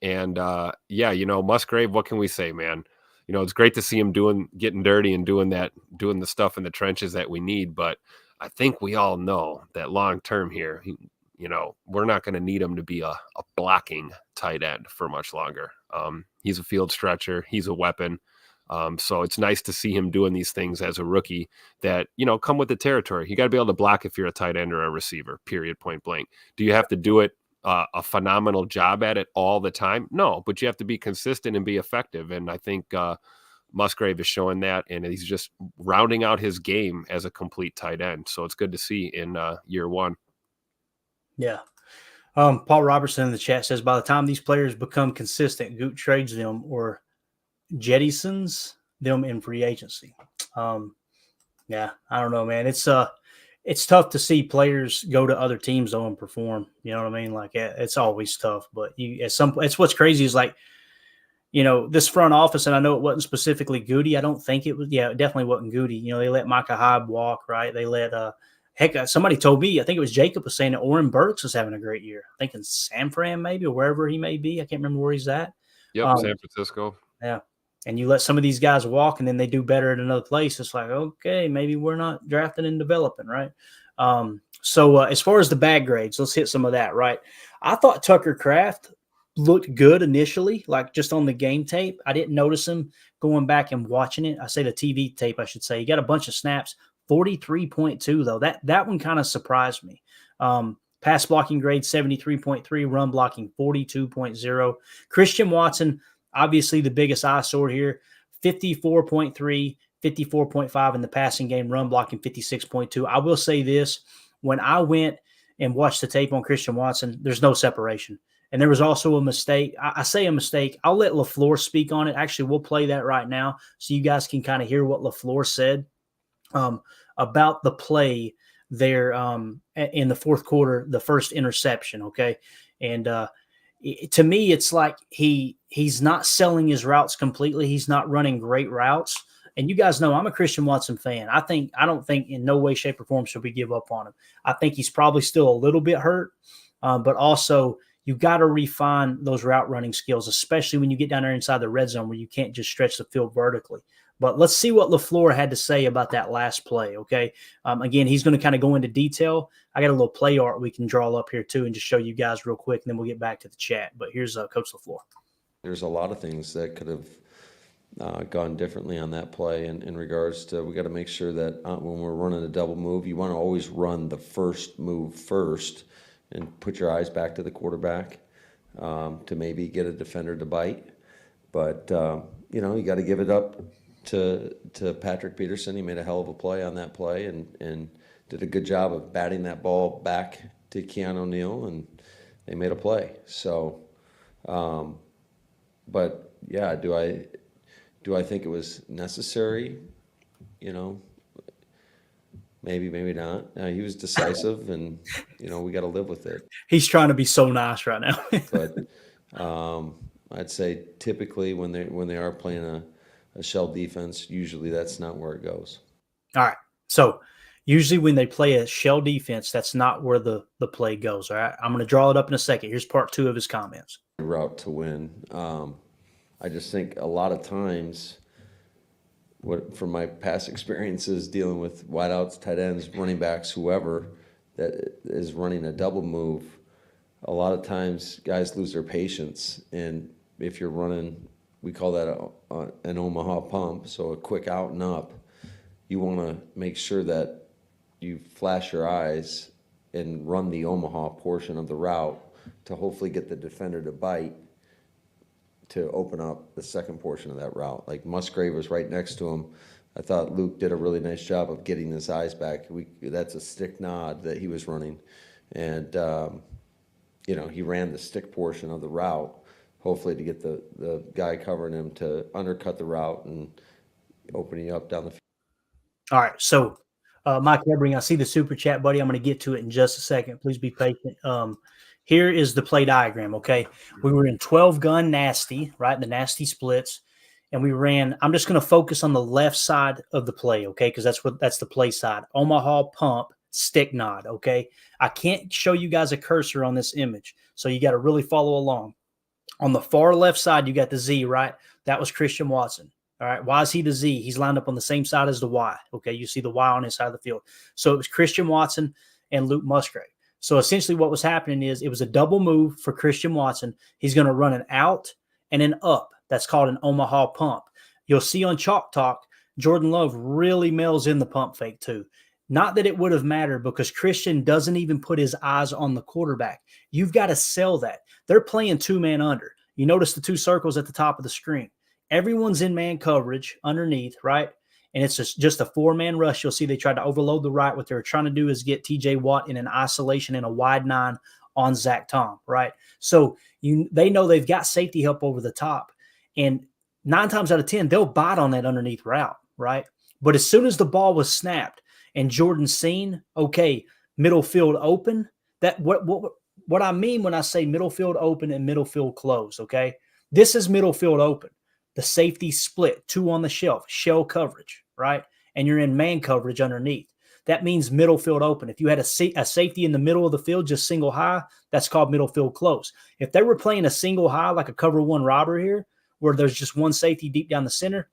Yeah, you know, Musgrave, what can we say, man? You know, it's great to see him getting dirty and doing the stuff in the trenches that we need. But I think we all know that long term here, you know, we're not going to need him to be a blocking tight end for much longer. He's a field stretcher. He's a weapon. So it's nice to see him doing these things as a rookie that, you know, come with the territory. You got to be able to block if you're a tight end or a receiver, period, point blank. Do you have to do it a phenomenal job at it all the time? No, but you have to be consistent and be effective. And I think Musgrave is showing that, and he's just rounding out his game as a complete tight end. So it's good to see in year one. Yeah. Paul Robertson in the chat says, by the time these players become consistent, Goot trades them or jettisons them in free agency. Yeah, I don't know, man. It's tough to see players go to other teams though and perform. You know what I mean? Like it's always tough, but it's what's crazy is like, you know, this front office, and I know it wasn't specifically Goody. I don't think it was. Yeah, it definitely wasn't Goody. You know, they let Micah Hyde walk, right? They let somebody told me, I think it was Jacob was saying that Oren Burks is having a great year. I think in San Fran maybe, or wherever he may be. I can't remember where he's at. Yep, San Francisco. Yeah. And you let some of these guys walk and then they do better at another place. It's like, okay, maybe we're not drafting and developing, right? So as far as the bad grades, let's hit some of that, right? I thought Tucker Kraft looked good initially, like just on the game tape. I didn't notice him going back and watching it. I say the TV tape, I should say. He got a bunch of snaps, 43.2 though. That one kind of surprised me. Pass blocking grade 73.3, run blocking 42.0. Christian Watson, obviously the biggest eyesore here, 54.3, 54.5 in the passing game, run blocking 56.2. I will say this, when I went and watched the tape on Christian Watson, there's no separation. And there was also a mistake. I say a mistake. I'll let LaFleur speak on it. Actually, we'll play that right now so you guys can kind of hear what LaFleur said about the play there in the fourth quarter, the first interception, okay? And to me, it's like he's not selling his routes completely. He's not running great routes. And you guys know I'm a Christian Watson fan. I don't think in no way, shape, or form should we give up on him. I think he's probably still a little bit hurt, but also you got to refine those route running skills, especially when you get down there inside the red zone where you can't just stretch the field vertically. But let's see what LaFleur had to say about that last play, okay? Again, he's going to kind of go into detail. I got a little play art we can draw up here too and just show you guys real quick, and then we'll get back to the chat. But here's Coach LaFleur. There's a lot of things that could have gone differently on that play in regards to, we got to make sure that when we're running a double move, you want to always run the first move first and put your eyes back to the quarterback to maybe get a defender to bite. But, you got to give it up to Patrick Peterson. He made a hell of a play on that play and did a good job of batting that ball back to Keanu O'Neal, and they made a play. So, but yeah, do I think it was necessary? Maybe, maybe not. He was decisive, and we got to live with it. He's trying to be so nice right now. But I'd say typically when they are playing a shell defense, usually that's not where it goes. All right. So usually when they play a shell defense, that's not where the play goes. All right. I'm going to draw it up in a second. Here's part 2 of his comments. Route to win. I just think a lot of times, from my past experiences dealing with wideouts, tight ends, running backs, whoever that is running a double move, a lot of times guys lose their patience. And if you're running, we call that an Omaha pump, so a quick out and up, you want to make sure that you flash your eyes and run the Omaha portion of the route to hopefully get the defender to bite to open up the second portion of that route. Like Musgrave was right next to him. I thought Luke did a really nice job of getting his eyes back. That's a stick nod that he was running. And, he ran the stick portion of the route, hopefully to get the guy covering him to undercut the route and opening up down the field. All right. So, Mike Ebring, I see the super chat, buddy. I'm going to get to it in just a second. Please be patient. Here is the play diagram, okay? We were in 12 gun nasty, right? The nasty splits. And we ran, I'm just going to focus on the left side of the play, okay? Because that's the play side. Omaha pump, stick nod, okay? I can't show you guys a cursor on this image, so you got to really follow along. On the far left side, you got the Z, right? That was Christian Watson. All right, why is he the Z? He's lined up on the same side as the Y, okay? You see the Y on his side of the field. So it was Christian Watson and Luke Musgrave. So essentially what was happening is it was a double move for Christian Watson. He's going to run an out and an up. That's called an Omaha pump. You'll see on Chalk Talk, Jordan Love really mails in the pump fake too. Not that it would have mattered because Christian doesn't even put his eyes on the quarterback. You've got to sell that. They're playing 2-man under. You notice the 2 circles at the top of the screen. Everyone's in man coverage underneath, right? And it's just a 4-man rush. You'll see they tried to overload the right. What they're trying to do is get TJ Watt in an isolation in a wide 9 on Zach Tom, right? So they know they've got safety help over the top. And 9 times out of 10, they'll bite on that underneath route, right? But as soon as the ball was snapped and Jordan seen, okay, middle field open, that what I mean when I say middle field open and middle field close, okay? This is middle field open. The safety split, 2 on the shelf, shell coverage, right? And you're in man coverage underneath. That means middle field open. If you had a safety in the middle of the field, just single high, that's called middle field close. If they were playing a single high, like a cover 1 robber here, where there's just one safety deep down the center,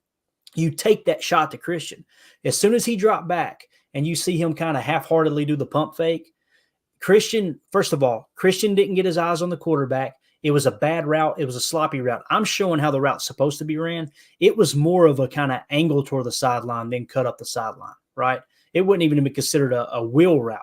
you take that shot to Christian. As soon as he dropped back and you see him kind of half-heartedly do the pump fake, Christian, first of all, Christian didn't get his eyes on the quarterback. It was a bad route. It was a sloppy route. I'm showing how the route's supposed to be ran. It was more of a kind of angle toward the sideline, then cut up the sideline, right? It wouldn't even be considered a wheel route.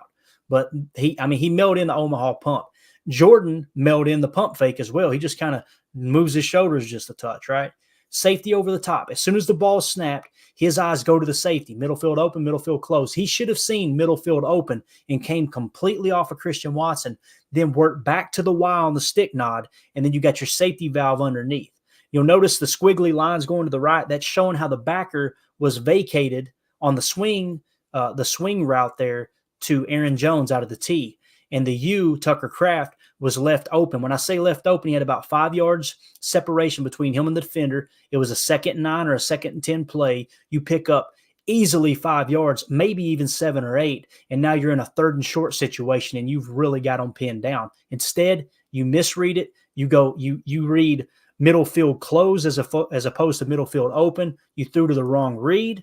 But he mailed in the Omaha pump. Jordan mailed in the pump fake as well. He just kind of moves his shoulders just a touch, right? Safety over the top. As soon as the ball is snapped, his eyes go to the safety. Middle field open, middle field closed. He should have seen middle field open and came completely off of Christian Watson, then worked back to the Y on the stick nod, and then you got your safety valve underneath. You'll notice the squiggly lines going to the right. That's showing how the backer was vacated on the swing route there to Aaron Jones out of the T. And the U, Tucker Kraft, was left open. When I say left open, he had about 5 yards separation between him and the defender. It was a 2nd and 9 or a 2nd and 10 play. You pick up easily 5 yards, maybe even 7 or 8, and now you're in a 3rd and short situation, and you've really got them pinned down. Instead, you misread it. You read middle field close as opposed to middle field open. You threw to the wrong read.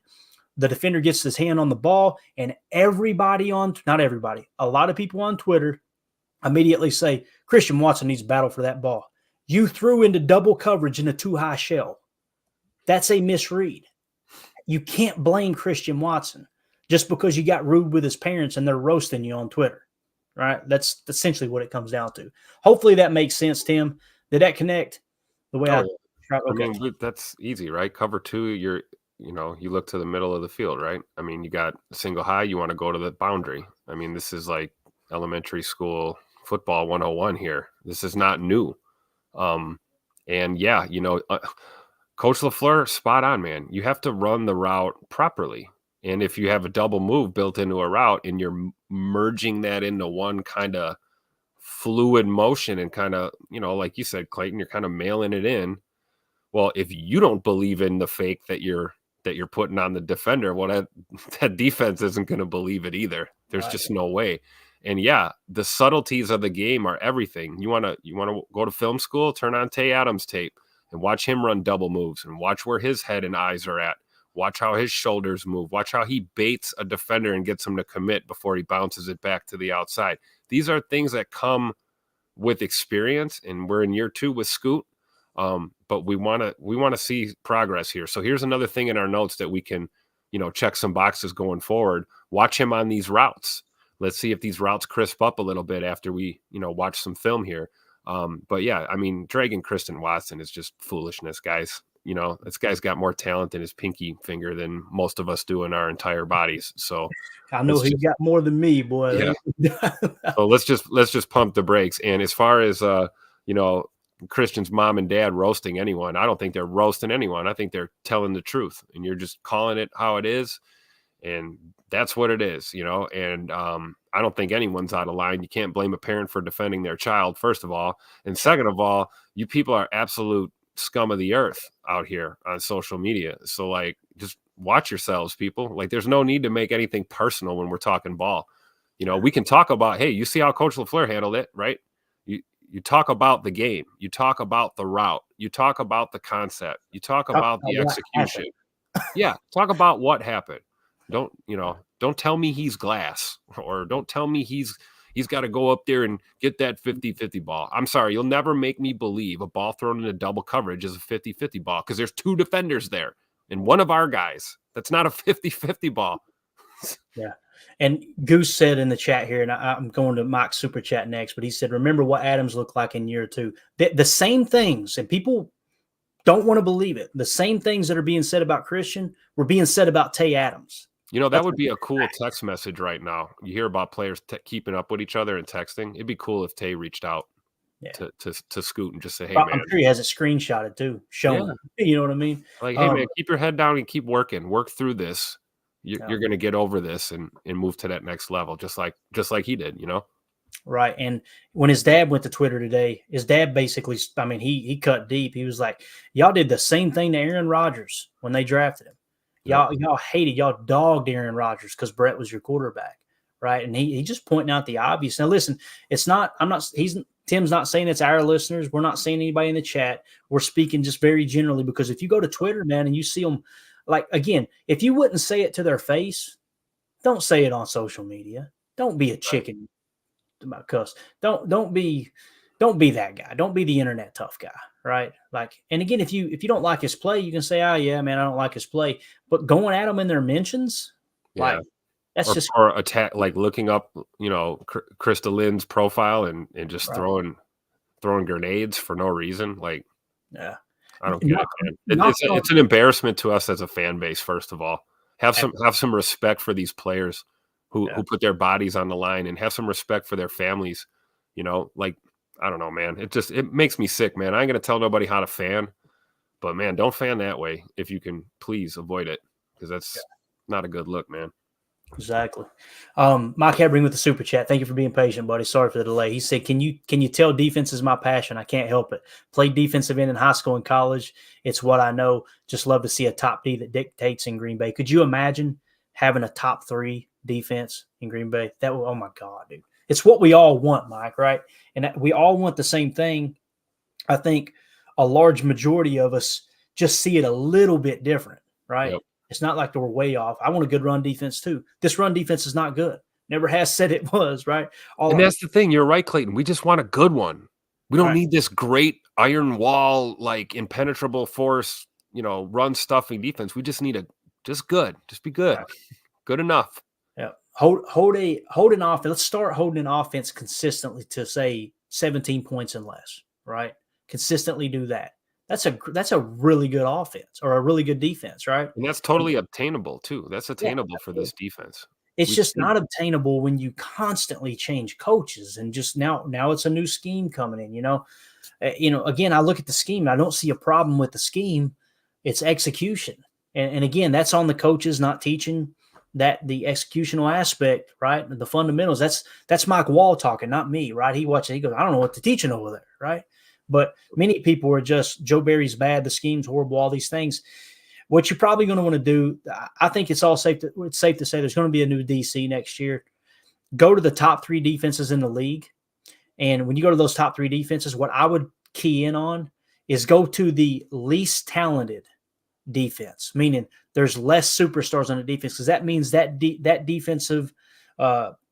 The defender gets his hand on the ball, and a lot of people on Twitter immediately say, Christian Watson needs to battle for that ball. You threw into double coverage in a too high shell. That's a misread. You can't blame Christian Watson just because you got rude with his parents and they're roasting you on Twitter, right? That's essentially what it comes down to. Hopefully that makes sense, Tim. Did that connect the way Oh, I I mean, that's easy, right? Cover two, you look to the middle of the field, right? I mean, you got single high, you want to go to the boundary. I mean, this is like elementary school football 101 here. This is not new. And yeah, Coach LaFleur, spot on, man. You have to run the route properly. And if you have a double move built into a route and you're merging that into one kind of fluid motion and kind of, like you said, Clayton, you're kind of mailing it in. Well, if you don't believe in the fake that you're putting on the defender, well, that defense isn't going to believe it either. There's just no way. And yeah, the subtleties of the game are everything. You want to go to film school, turn on Tay Adams tape and watch him run double moves and watch where his head and eyes are at. Watch how his shoulders move. Watch how he baits a defender and gets him to commit before he bounces it back to the outside. These are things that come with experience, and we're in year 2 with Scoot. But we want to see progress here. So here's another thing in our notes that we can, check some boxes going forward. Watch him on these routes. Let's see if these routes crisp up a little bit after we, watch some film here. But yeah, I mean, dragging Christian Watson is just foolishness, guys. This guy's got more talent in his pinky finger than most of us do in our entire bodies. So I know he got more than me, boy. Yeah. So let's just pump the brakes. And as far as Christian's mom and dad roasting anyone, I don't think they're roasting anyone. I think they're telling the truth, and you're just calling it how it is, and that's what it is, And I don't think anyone's out of line. You can't blame a parent for defending their child, first of all, and second of all, you people are absolute scum of the earth out here on social media. So like, just watch yourselves, people. Like, there's no need to make anything personal when we're talking ball. We can talk about, hey, you see how Coach LaFleur handled it, right? You talk about the game. You talk about the route. You talk about the concept. You talk about the execution. Yeah, talk about what happened. Don't tell me he's glass, or don't tell me he's got to go up there and get that 50-50 ball. I'm sorry, you'll never make me believe a ball thrown into double coverage is a 50-50 ball because there's 2 defenders there and one of our guys. That's not a 50-50 ball. Yeah. And Goose said in the chat here, and I'm going to Mike's super chat next, but he said, remember what Adams looked like in year 2. The same things, and people don't want to believe it. The same things that are being said about Christian were being said about Tay Adams. That would be a cool text message right now. You hear about players keeping up with each other and texting. It'd be cool if Tay reached out to Scoot and just say, hey, man. I'm sure he has it screenshotted too, showing him. You know what I mean? Like, hey, man, keep your head down and keep working. Work through this. You're going to get over this and move to that next level, just like he did, Right. And when his dad went to Twitter today, his dad basically, I mean, he cut deep. He was like, y'all did the same thing to Aaron Rodgers when they drafted him. Y'all hated, y'all dogged Aaron Rodgers because Brett was your quarterback. Right. And he just pointing out the obvious. Now, listen, Tim's not saying it's our listeners. We're not saying anybody in the chat. We're speaking just very generally, because if you go to Twitter, man, and you see them, like, again, if you wouldn't say it to their face, don't say it on social media. Don't be a chicken. Cuss. Don't be that guy. Don't be the internet tough guy, right? Like, and again, if you don't like his play, you can say, "Oh yeah, man, I don't like his play." But going at him in their mentions, like, that's or attack, like looking up, Krista Lynn's profile and just throwing grenades for no reason, like, yeah. I don't get it, man. It's an embarrassment to us as a fan base. First of all, have some respect for these players who put their bodies on the line, and have some respect for their families. Like, I don't know, man. It makes me sick, man. I ain't gonna tell nobody how to fan, but man, don't fan that way if you can. Please avoid it, because that's not a good look, man. Exactly. Mike Hebring with the super chat. Thank you for being patient, buddy. Sorry for the delay. He said, can you tell defense is my passion? I can't help it. Played defensive end in high school and college. It's what I know. Just love to see a top D that dictates in Green Bay. Could you imagine having a top 3 defense in Green Bay? Oh my God, dude. It's what we all want, Mike, right? And we all want the same thing. I think a large majority of us just see it a little bit different, right? Yep. It's not like we're way off. I want a good run defense too. This run defense is not good. Never has said it was, right? And that's the thing. You're right, Clayton. We just want a good one. We don't need this great iron wall, like impenetrable force run stuffing defense. We just need just be good, good enough. Yeah. Hold an offense. Let's start holding an offense consistently to say 17 points and less, right? Consistently do that. That's a really good offense or a really good defense, right? And that's totally obtainable too. That's attainable for this defense. It's just not obtainable when you constantly change coaches and just now it's a new scheme coming in, again, I look at the scheme and I don't see a problem with the scheme. It's execution. And again, that's on the coaches not teaching that the executional aspect, right? The fundamentals. That's Mike Wall talking, not me, right? He watches, he goes, I don't know what they're teaching over there, right? But many people are just Joe Barry's bad, the scheme's horrible, all these things. What you're probably going to want to do, I think it's safe to say there's going to be a new DC next year. Go to the top 3 defenses in the league. And when you go to those top 3 defenses, what I would key in on is go to the least talented defense, meaning there's less superstars on the defense, because that means that that defensive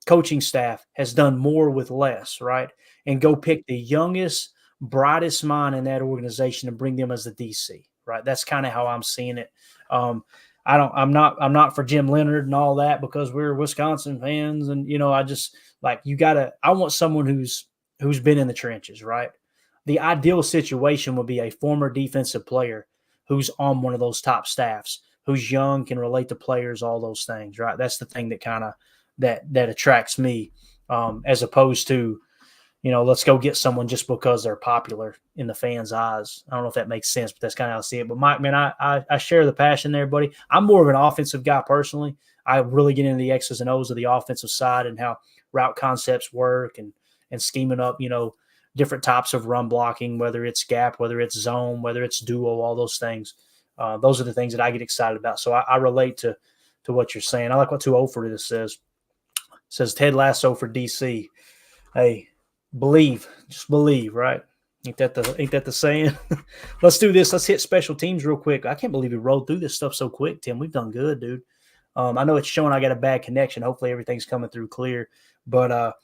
coaching staff has done more with less, right? And go pick the youngest, brightest mind in that organization and bring them as the DC. Right. That's kind of how I'm seeing it. I'm not for Jim Leonard and all that because we're Wisconsin fans. And, I just I want someone who's been in the trenches. Right. The ideal situation would be a former defensive player who's on one of those top staffs, who's young, can relate to players, all those things. Right. That's the thing that kind of that attracts me as opposed to, let's go get someone just because they're popular in the fans' eyes. I don't know if that makes sense, but that's kind of how I see it. But Mike, man, I share the passion there, buddy. I'm more of an offensive guy personally. I really get into the X's and O's of the offensive side and how route concepts work and scheming up, different types of run blocking, whether it's gap, whether it's zone, whether it's duo, all those things. Those are the things that I get excited about. So I relate to what you're saying. I like what 2 for this says. It says Ted Lasso for DC. Hey, just believe, right? Ain't that the saying? Let's do this. Let's hit special teams real quick. I can't believe we rolled through this stuff so quick, Tim. We've done good, dude. I know it's showing I got a bad connection. Hopefully everything's coming through clear. But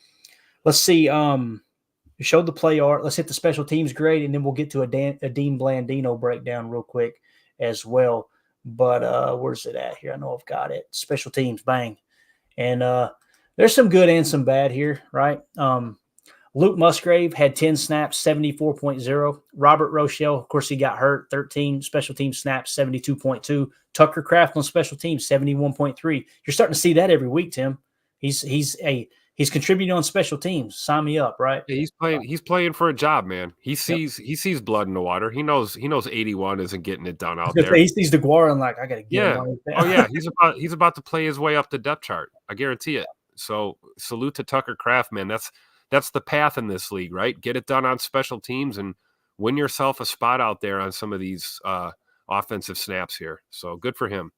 let's see. We showed the play art. Let's hit the special teams grade, and then we'll get to a Dean Blandino breakdown real quick as well. But where's it at here? I know I've got it. Special teams, bang. And there's some good and some bad here, right? Luke Musgrave had 10 snaps, 74.0. Robert Rochelle, of course, he got hurt, 13 special team snaps, 72.2. Tucker Kraft on special teams, 71.3. You're starting to see that every week, Tim. He's contributing on special teams. Sign me up, right? Yeah, he's playing for a job, man. He sees blood in the water. He knows 81 isn't getting it done out there. He sees DeGuara and I got to get him. Oh yeah, he's about to play his way up the depth chart. I guarantee it. So salute to Tucker Kraft, man. That's the path in this league, right? Get it done on special teams and win yourself a spot out there on some of these offensive snaps here. So good for him.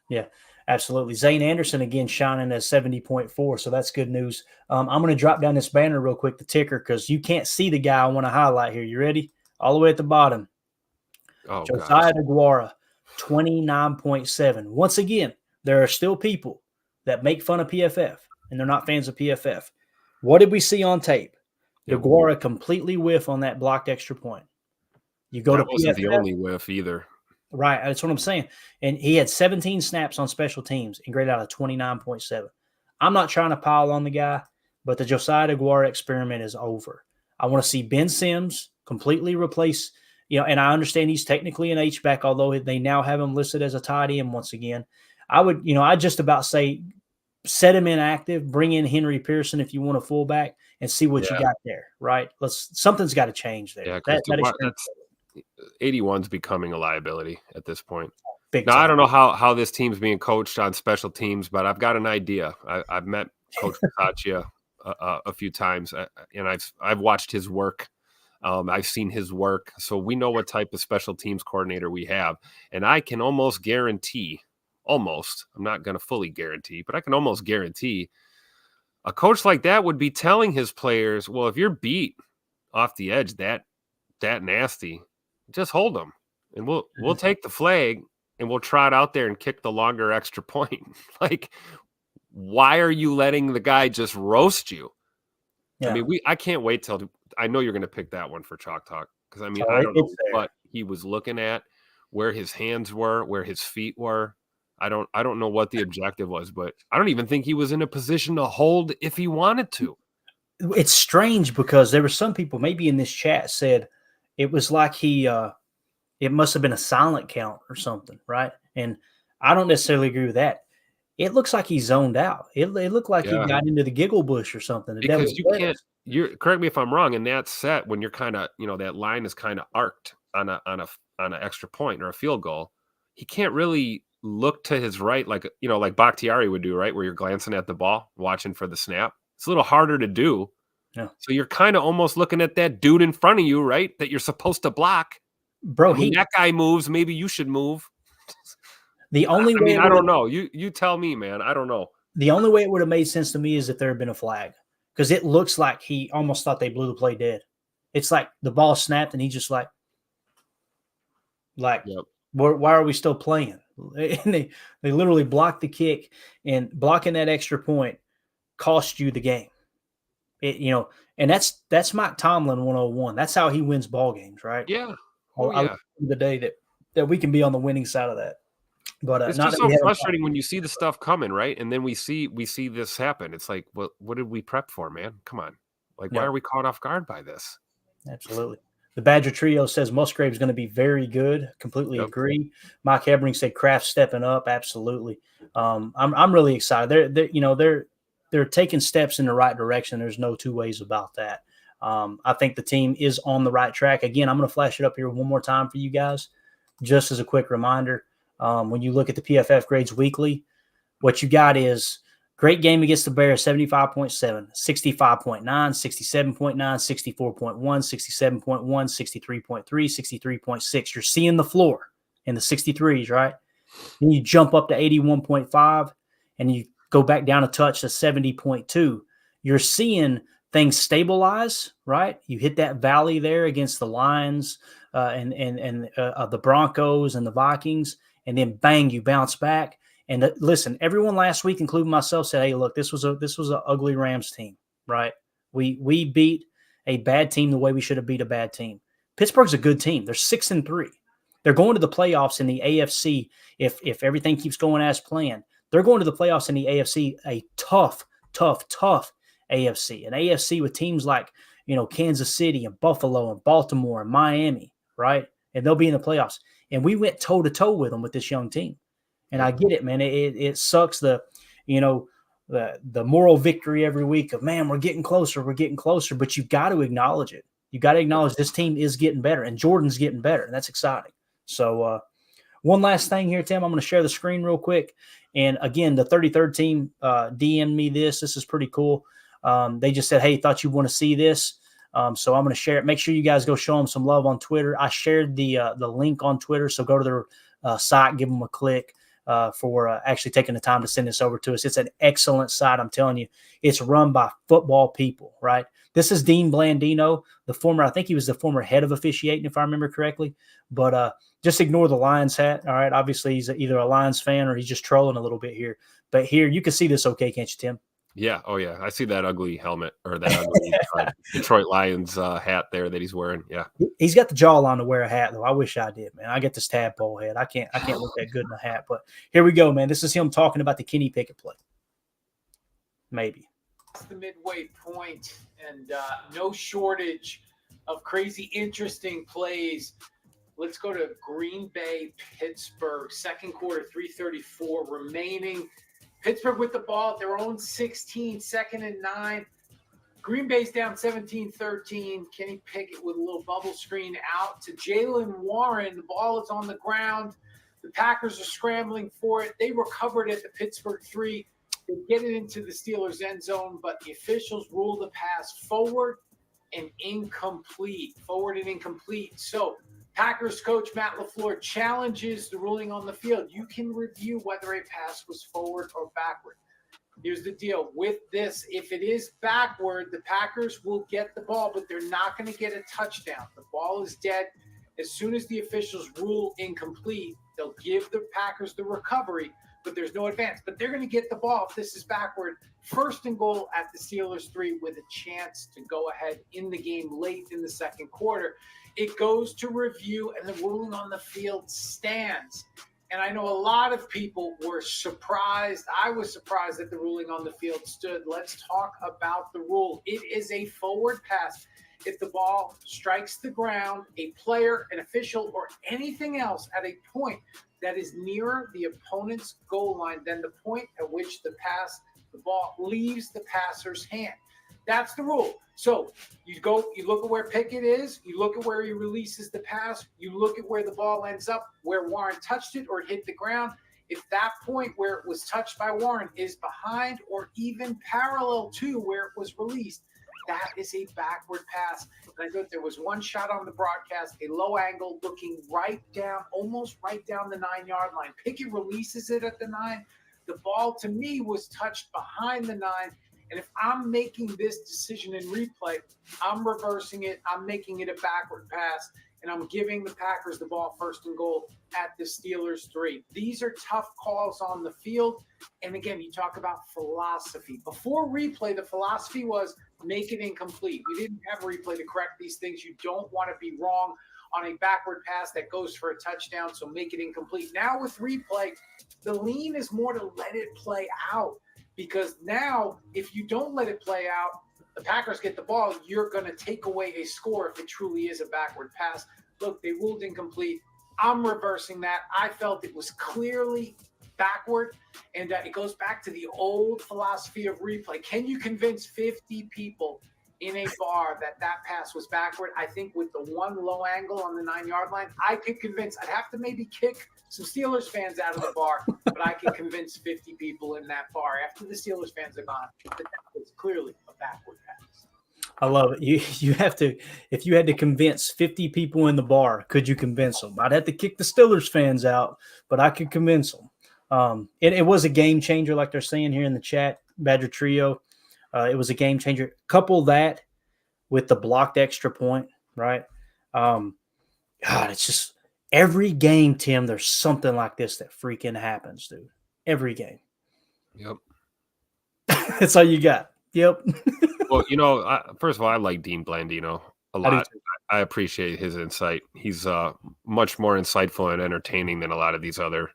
Yeah, absolutely. Zane Anderson, again, shining at 70.4, so that's good news. I'm going to drop down this banner real quick, the ticker, because you can't see the guy I want to highlight here. You ready? All the way at the bottom. Oh, Josiah DeGuara, 29.7. Once again, there are still people that make fun of PFF, and they're not fans of PFF. What did we see on tape? DeGuara completely whiff on that blocked extra point. You go that to wasn't PFF, the only whiff either. Right. That's what I'm saying. And he had 17 snaps on special teams and graded out a 29.7. I'm not trying to pile on the guy, but the Josiah DeGuara experiment is over. I want to see Ben Sims completely replace, and I understand he's technically an H-back, although they now have him listed as a tight end once again. I'd just about say set him inactive, bring in Henry Pearson if you want a fullback, and see what you got there, right? Something's got to change there. Yeah, that's 81's becoming a liability at this point. Big now, time. I don't know how this team's being coached on special teams, but I've got an idea. I've met Coach Pasaccia a few times, and I've watched his work. I've seen his work, so we know what type of special teams coordinator we have, and I can almost guarantee. I'm not going to fully guarantee, but I can almost guarantee a coach like that would be telling his players, well, if you're beat off the edge that nasty, just hold them and we'll take the flag and we'll trot out there and kick the longer extra point. Like, why are you letting the guy just roast you? Yeah. I mean, I can't wait till I know you're going to pick that one for Chalk Talk. Cause I mean, I don't know what he was looking at where his hands were, where his feet were. I don't know what the objective was, but I don't even think he was in a position to hold if he wanted to. It's strange because there were some people maybe in this chat said it was like it must have been a silent count or something, right? And I don't necessarily agree with that. It looks like he zoned out. It looked like he Yeah. got into the giggle bush or something. The Because devil's you can't lettuce. you're correct me if I'm wrong, in that set when you're kind of, that line is kind of arced on an extra point or a field goal, he can't really look to his right like Bakhtiari would do, right? Where you're glancing at the ball, watching for the snap. It's a little harder to do. Yeah. So you're kind of almost looking at that dude in front of you, right? That you're supposed to block. Bro, And when that guy moves, maybe you should move. the only I way mean, I don't know. You tell me, man. I don't know. the only way it would have made sense to me is if there had been a flag, because it looks like he almost thought they blew the play dead. It's like the ball snapped and he just like Yep. why are we still playing? And they literally blocked the kick, and blocking that extra point cost you the game. And that's Mike Tomlin 101. That's how he wins ball games, right? Yeah. Oh, I yeah. the day that we can be on the winning side of that. But It's not just that so we haven't- frustrating when you see the stuff coming, right? And then we see this happen. It's like, what did we prep for, man? Come on. Like, why Yeah. are we caught off guard by this? Absolutely. The Badger Trio says Musgrave's going to be very good. Completely Yep. agree. Mike Hebring said Kraft stepping up. Absolutely. I'm really excited. They're taking steps in the right direction. There's no two ways about that. I think the team is on the right track. Again, I'm going to flash it up here one more time for you guys, just as a quick reminder. When you look at the PFF grades weekly, what you got is great game against the Bears, 75.7, 65.9, 67.9, 64.1, 67.1, 63.3, 63.6. You're seeing the floor in the 63s, right? Then you jump up to 81.5, and you go back down a touch to 70.2. You're seeing things stabilize, right? You hit that valley there against the Lions and the Broncos and the Vikings, and then bang, you bounce back. And listen, everyone last week, including myself, said, "Hey, look, this was an ugly Rams team, right? We beat a bad team the way we should have beat a bad team. Pittsburgh's a good team. They're 6-3. They're going to the playoffs in the AFC if everything keeps going as planned. They're going to the playoffs in the AFC, a tough AFC, an AFC with teams like Kansas City and Buffalo and Baltimore and Miami, right? And they'll be in the playoffs. And we went toe to toe with them with this young team. And I get it, man. It sucks the moral victory every week of, man, we're getting closer. But you've got to acknowledge it. You got to acknowledge this team is getting better, and Jordan's getting better, and that's exciting. So one last thing here, Tim. I'm going to share the screen real quick. And again, the 33rd team DM'd me this. This is pretty cool. They just said, hey, thought you want to see this. So I'm going to share it. Make sure you guys go show them some love on Twitter. I shared the link on Twitter, so go to their site, give them a click. For actually taking the time to send this over to us. It's an excellent site, I'm telling you. It's run by football people, right? This is Dean Blandino, I think he was the former head of officiating, if I remember correctly. But just ignore the Lions hat, all right? Obviously, he's either a Lions fan or he's just trolling a little bit here. But here, you can see this okay, can't you, Tim? Yeah. Oh, yeah. I see that ugly helmet or that ugly Detroit Lions hat there that he's wearing. Yeah. He's got the jawline to wear a hat, though. I wish I did, man. I get this tadpole head. I can't look that good in a hat. But here we go, man. This is him talking about the Kenny Pickett play. Maybe. It's the midway point, and no shortage of crazy, interesting plays. Let's go to Green Bay, Pittsburgh. Second quarter, 3:34 remaining. Pittsburgh with the ball at their own 16, 2nd and 9. Green Bay's down 17-13. Kenny Pickett with a little bubble screen out to Jalen Warren. The ball is on the ground. The Packers are scrambling for it. They recovered at the Pittsburgh 3. They get it into the Steelers' end zone, but the officials rule the pass forward and incomplete. So Packers coach Matt LaFleur challenges the ruling on the field. You can review whether a pass was forward or backward. Here's the deal with this. If it is backward, the Packers will get the ball, but they're not going to get a touchdown. The ball is dead. As soon as the officials rule incomplete, they'll give the Packers the recovery, but there's no advance. But they're going to get the ball if this is backward. 1st and goal at the Steelers 3 with a chance to go ahead in the game late in the second quarter. It goes to review, and the ruling on the field stands. And I know a lot of people were surprised. I was surprised that the ruling on the field stood. Let's talk about the rule. It is a forward pass. If the ball strikes the ground, a player, an official, or anything else at a point that is nearer the opponent's goal line than the point at which the ball leaves the passer's hand. That's the rule. So you look at where Pickett is, you look at where he releases the pass, you look at where the ball ends up, where Warren touched it or it hit the ground. If that point where it was touched by Warren is behind or even parallel to where it was released, that is a backward pass. And I thought there was one shot on the broadcast, a low angle looking right down, almost right down the 9-yard line. Pickett releases it at the 9. The ball to me was touched behind the 9. And if I'm making this decision in replay, I'm reversing it. I'm making it a backward pass, and I'm giving the Packers the ball 1st and goal at the Steelers 3. These are tough calls on the field. And again, you talk about philosophy. Before replay, the philosophy was make it incomplete. We didn't have replay to correct these things. You don't want to be wrong on a backward pass that goes for a touchdown, so make it incomplete. Now with replay, the lean is more to let it play out. Because now, if you don't let it play out, the Packers get the ball, you're going to take away a score if it truly is a backward pass. Look, they ruled incomplete. I'm reversing that. I felt it was clearly backward, and it goes back to the old philosophy of replay. Can you convince 50 people in a bar that pass was backward? I think with the one low angle on the 9-yard line, I could convince. I'd have to maybe kick some Steelers fans out of the bar, but I could convince 50 people in that bar after the Steelers fans are gone that was clearly a backward pass. I love it. You have to, if you had to convince 50 people in the bar, could you convince them? I'd have to kick the Steelers fans out, but I could convince them. It was a game changer, like they're saying here in the chat, Badger Trio. It was a game changer. Couple that with the blocked extra point, right? God, it's just every game, Tim, there's something like this that freaking happens, dude. Every game. Yep. That's all you got. Yep. Well, first of all, I like Dean Blandino a lot. I appreciate his insight. He's much more insightful and entertaining than a lot of these other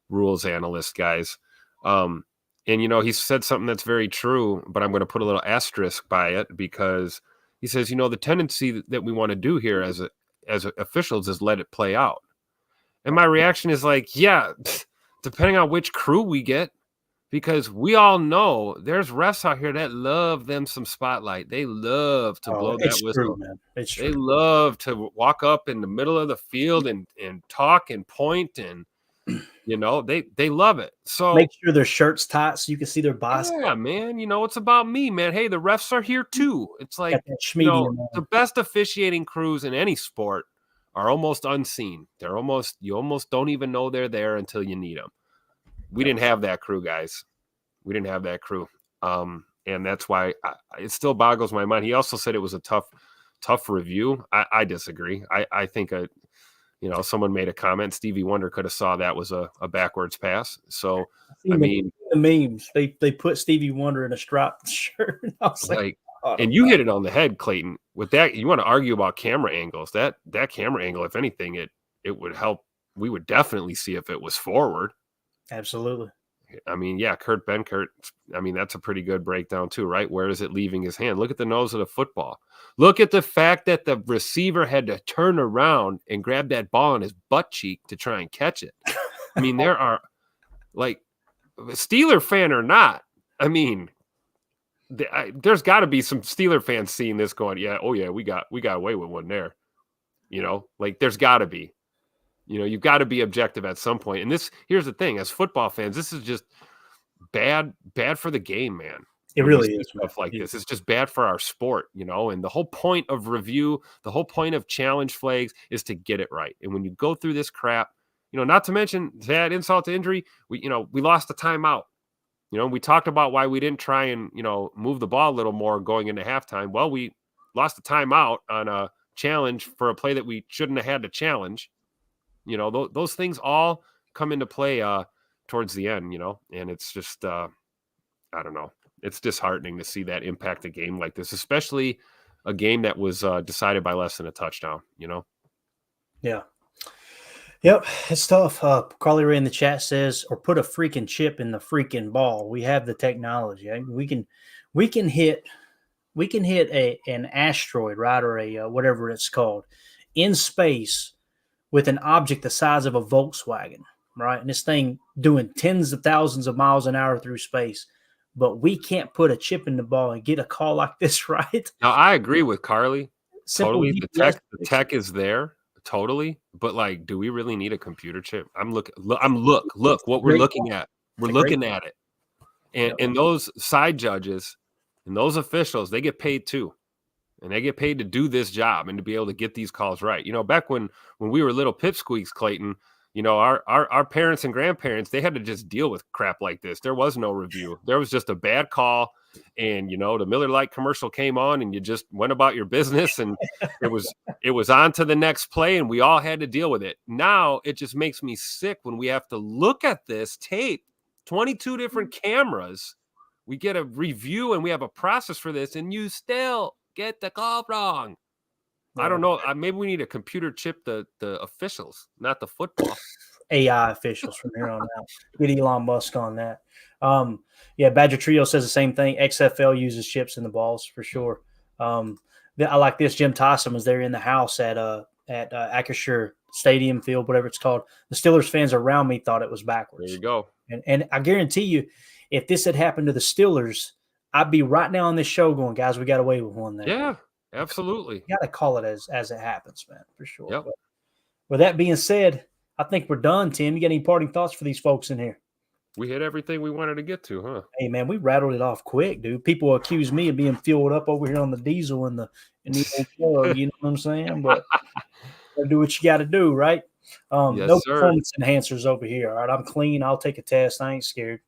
rules analyst guys. And, he said something that's very true, but I'm going to put a little asterisk by it because he says, the tendency that we want to do here as officials is let it play out. And my reaction is like, yeah, depending on which crew we get, because we all know there's refs out here that love them some spotlight. They love to blow that whistle. True, man. It's true. They love to walk up in the middle of the field and talk and point and, they love it. So make sure their shirt's tight so you can see their biceps. Yeah, man. It's about me, man. Hey, the refs are here too. It's like, the best officiating crews in any sport are almost unseen. You almost don't even know they're there until you need them. We didn't have that crew, guys. We didn't have that crew. And that's why it still boggles my mind. He also said it was a tough review. I disagree. I think someone made a comment. Stevie Wonder could have saw that was a backwards pass. So, the memes, they put Stevie Wonder in a striped shirt. And I was like, and you hit it on the head, Clayton. With that, you want to argue about camera angles. That camera angle, if anything, it would help. We would definitely see if it was forward. Absolutely. Kurt Benkert, that's a pretty good breakdown too, right? Where is it leaving his hand? Look at the nose of the football. Look at the fact that the receiver had to turn around and grab that ball in his butt cheek to try and catch it. There are, like, Steeler fan or not, there's got to be some Steeler fans seeing this going, we got away with one there. There's got to be. You've got to be objective at some point. And here's the thing, as football fans, this is just bad for the game, man. It really is. Stuff like this. It's just bad for our sport, and the whole point of review, the whole point of challenge flags is to get it right. And when you go through this crap, not to mention that insult to injury, we lost the timeout. We talked about why we didn't try and, move the ball a little more going into halftime. Well, we lost the timeout on a challenge for a play that we shouldn't have had to challenge. You know, those things all come into play towards the end, you know, and it's just, I don't know. It's disheartening to see that impact a game like this, especially a game that was decided by less than a touchdown, you know? Yeah. Yep, it's tough. Carly Ray in the chat says, or put a freaking chip in the freaking ball. We have the technology. We can hit an asteroid, right, or a whatever it's called, in space with an object the size of a Volkswagen, right? And this thing doing tens of thousands of miles an hour through space, but we can't put a chip in the ball and get a call like this, right? Now, I agree with Carly. Simple Totally. GPS The tech is there. Totally. But like, do we really need a computer chip? Look what we're looking at. We're looking at it. And those side judges and those officials, they get paid too. And they get paid to do this job and to be able to get these calls right. You know, back when we were little pipsqueaks, Clayton, you know, our parents and grandparents, they had to just deal with crap like this. There was no review. There was just a bad call. And, you know, the Miller Lite commercial came on and you just went about your business, and it was on to the next play, and we all had to deal with it. Now it just makes me sick when we have to look at this tape, 22 different cameras. We get a review and we have a process for this, and you still get the call wrong. I don't know. Maybe we need a computer chip the officials, not the football. AI officials from here on out. Get Elon Musk on that. Yeah, Badger Trio says the same thing. XFL uses chips in the balls for sure. I like this. Jim Tyson was there in the house at Acrisure Stadium Field, whatever it's called. The Steelers fans around me thought it was backwards. There you go. And I guarantee you, if this had happened to the Steelers, I'd be right now on this show going, guys, we got away with one there. Yeah, absolutely. You got to call it as it happens, man, for sure. Yep. But with that being said, I think we're done, Tim. You got any parting thoughts for these folks in here? We hit everything we wanted to get to, huh? Hey, man, we rattled it off quick, dude. People accuse me of being fueled up over here on the diesel and the old, you know what I'm saying? But gotta do what you got to do, right? Yes, no sir. performance enhancers over here. All right, I'm clean. I'll take a test. I ain't scared.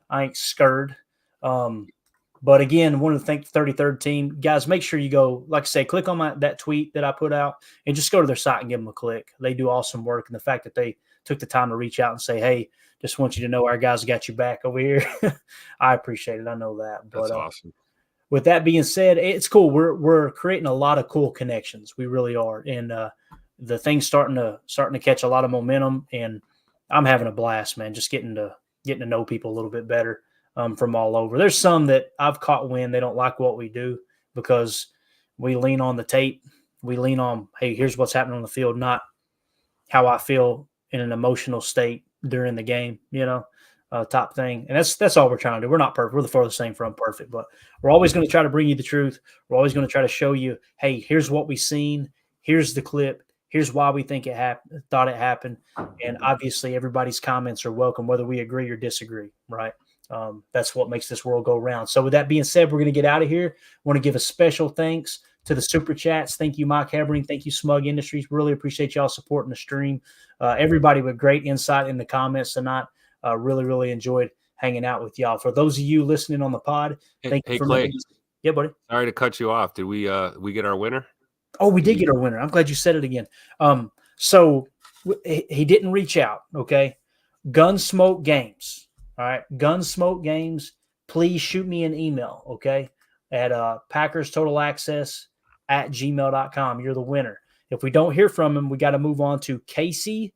I ain't scared. But again, want to thank the 33rd team. Guys, make sure you go, like I say, click on that tweet that I put out and just go to their site and give them a click. They do awesome work. And the fact that they took the time to reach out and say, hey, just want you to know our guys got you back over here. I appreciate it. I know that. But, that's awesome. With that being said, it's cool. We're creating a lot of cool connections. We really are. And the thing's starting to catch a lot of momentum. And I'm having a blast, man, just getting to know people a little bit better. From all over. There's some that I've caught wind they don't like what we do because we lean on the tape. We lean on, hey, here's what's happening on the field, not how I feel in an emotional state during the game, top thing. And that's all we're trying to do. We're not perfect. We're the furthest thing from perfect, but we're always going to try to bring you the truth. We're always going to try to show you, hey, here's what we've seen. Here's the clip. Here's why we think thought it happened. And obviously everybody's comments are welcome, whether we agree or disagree, right? That's what makes this world go round. So with that being said, we're going to get out of here. I want to give a special thanks to the super chats. Thank you, Mike Hebring. Thank you, Smug Industries. Really appreciate y'all supporting the stream. Everybody with great insight in the comments tonight. Really, really enjoyed hanging out with y'all. For those of you listening on the pod, thank you for Clay. Yeah, buddy. Sorry to cut you off. Did we get our winner? Oh, we did get our winner. I'm glad you said it again. So he didn't reach out. Okay, Gunsmoke Games. All right, Gunsmoke Games, please shoot me an email, okay, at PackersTotalAccess@gmail.com. You're the winner. If we don't hear from him, we got to move on to Casey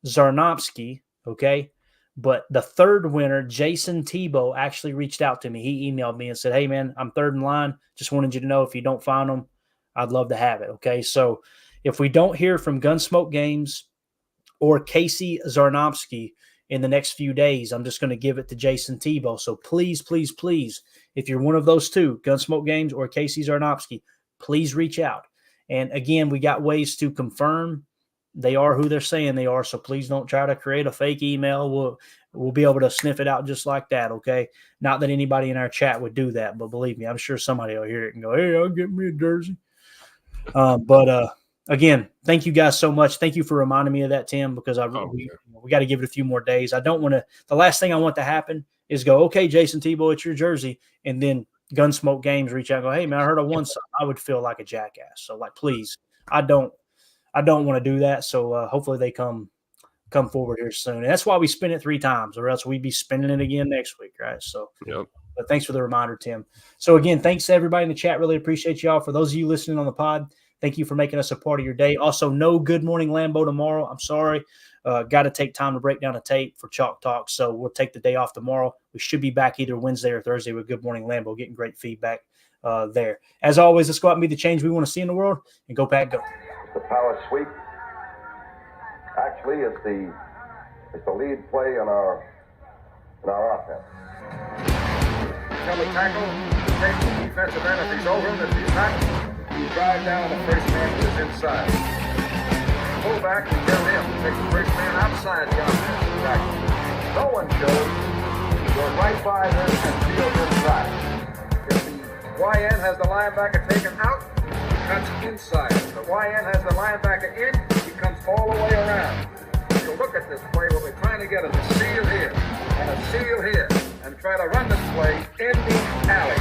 Zarnowski, okay? But the third winner, Jason Tebow, actually reached out to me. He emailed me and said, hey, man, I'm third in line. Just wanted you to know if you don't find them, I'd love to have it, okay? So if we don't hear from Gunsmoke Games or Casey Zarnowski in the next few days, I'm just going to give it to Jason Tebow. So please, please, please, if you're one of those two, Gunsmoke Games or Casey Zarnowski, please reach out. And again, we got ways to confirm they are who they're saying they are. So please don't try to create a fake email. We'll be able to sniff it out just like that. Okay. Not that anybody in our chat would do that, but believe me, I'm sure somebody will hear it and go, hey, I'll get me a jersey. Again, thank you guys so much. Thank you for reminding me of that, Tim, because we got to give it a few more days. I don't want to – the last thing I want to happen is go, okay, Jason Tebow, it's your jersey, and then Gunsmoke Games reach out and go, hey, man, I heard I won something. I would feel like a jackass. So, please, I don't want to do that. So hopefully they come forward here soon. And that's why we spin it 3 times, or else we'd be spinning it again next week, right? So, Yep. But thanks for the reminder, Tim. So again, thanks to everybody in the chat. Really appreciate y'all. For those of you listening on the pod, thank you for making us a part of your day. Also, no Good Morning Lambeau tomorrow. I'm sorry. Got to take time to break down a tape for Chalk Talk. So we'll take the day off tomorrow. We should be back either Wednesday or Thursday with Good Morning Lambeau, getting great feedback there. As always, let's go out and be the change we want to see in the world, and go Pack, go. The power sweep. Actually, it's the lead play in our offense. Tell the tackle to take the defensive end. If he's over him, if he's not, you drive down the first man to his inside. Pull back and tell him to take the first man outside the offensive tackle. No one shows. Go right by him and field inside. If the YN has the linebacker taken out, cuts inside. If the YN has the linebacker in, he comes all the way around. So look at this play. What we're trying to get is a seal here and a seal here, and try to run this play in the alley.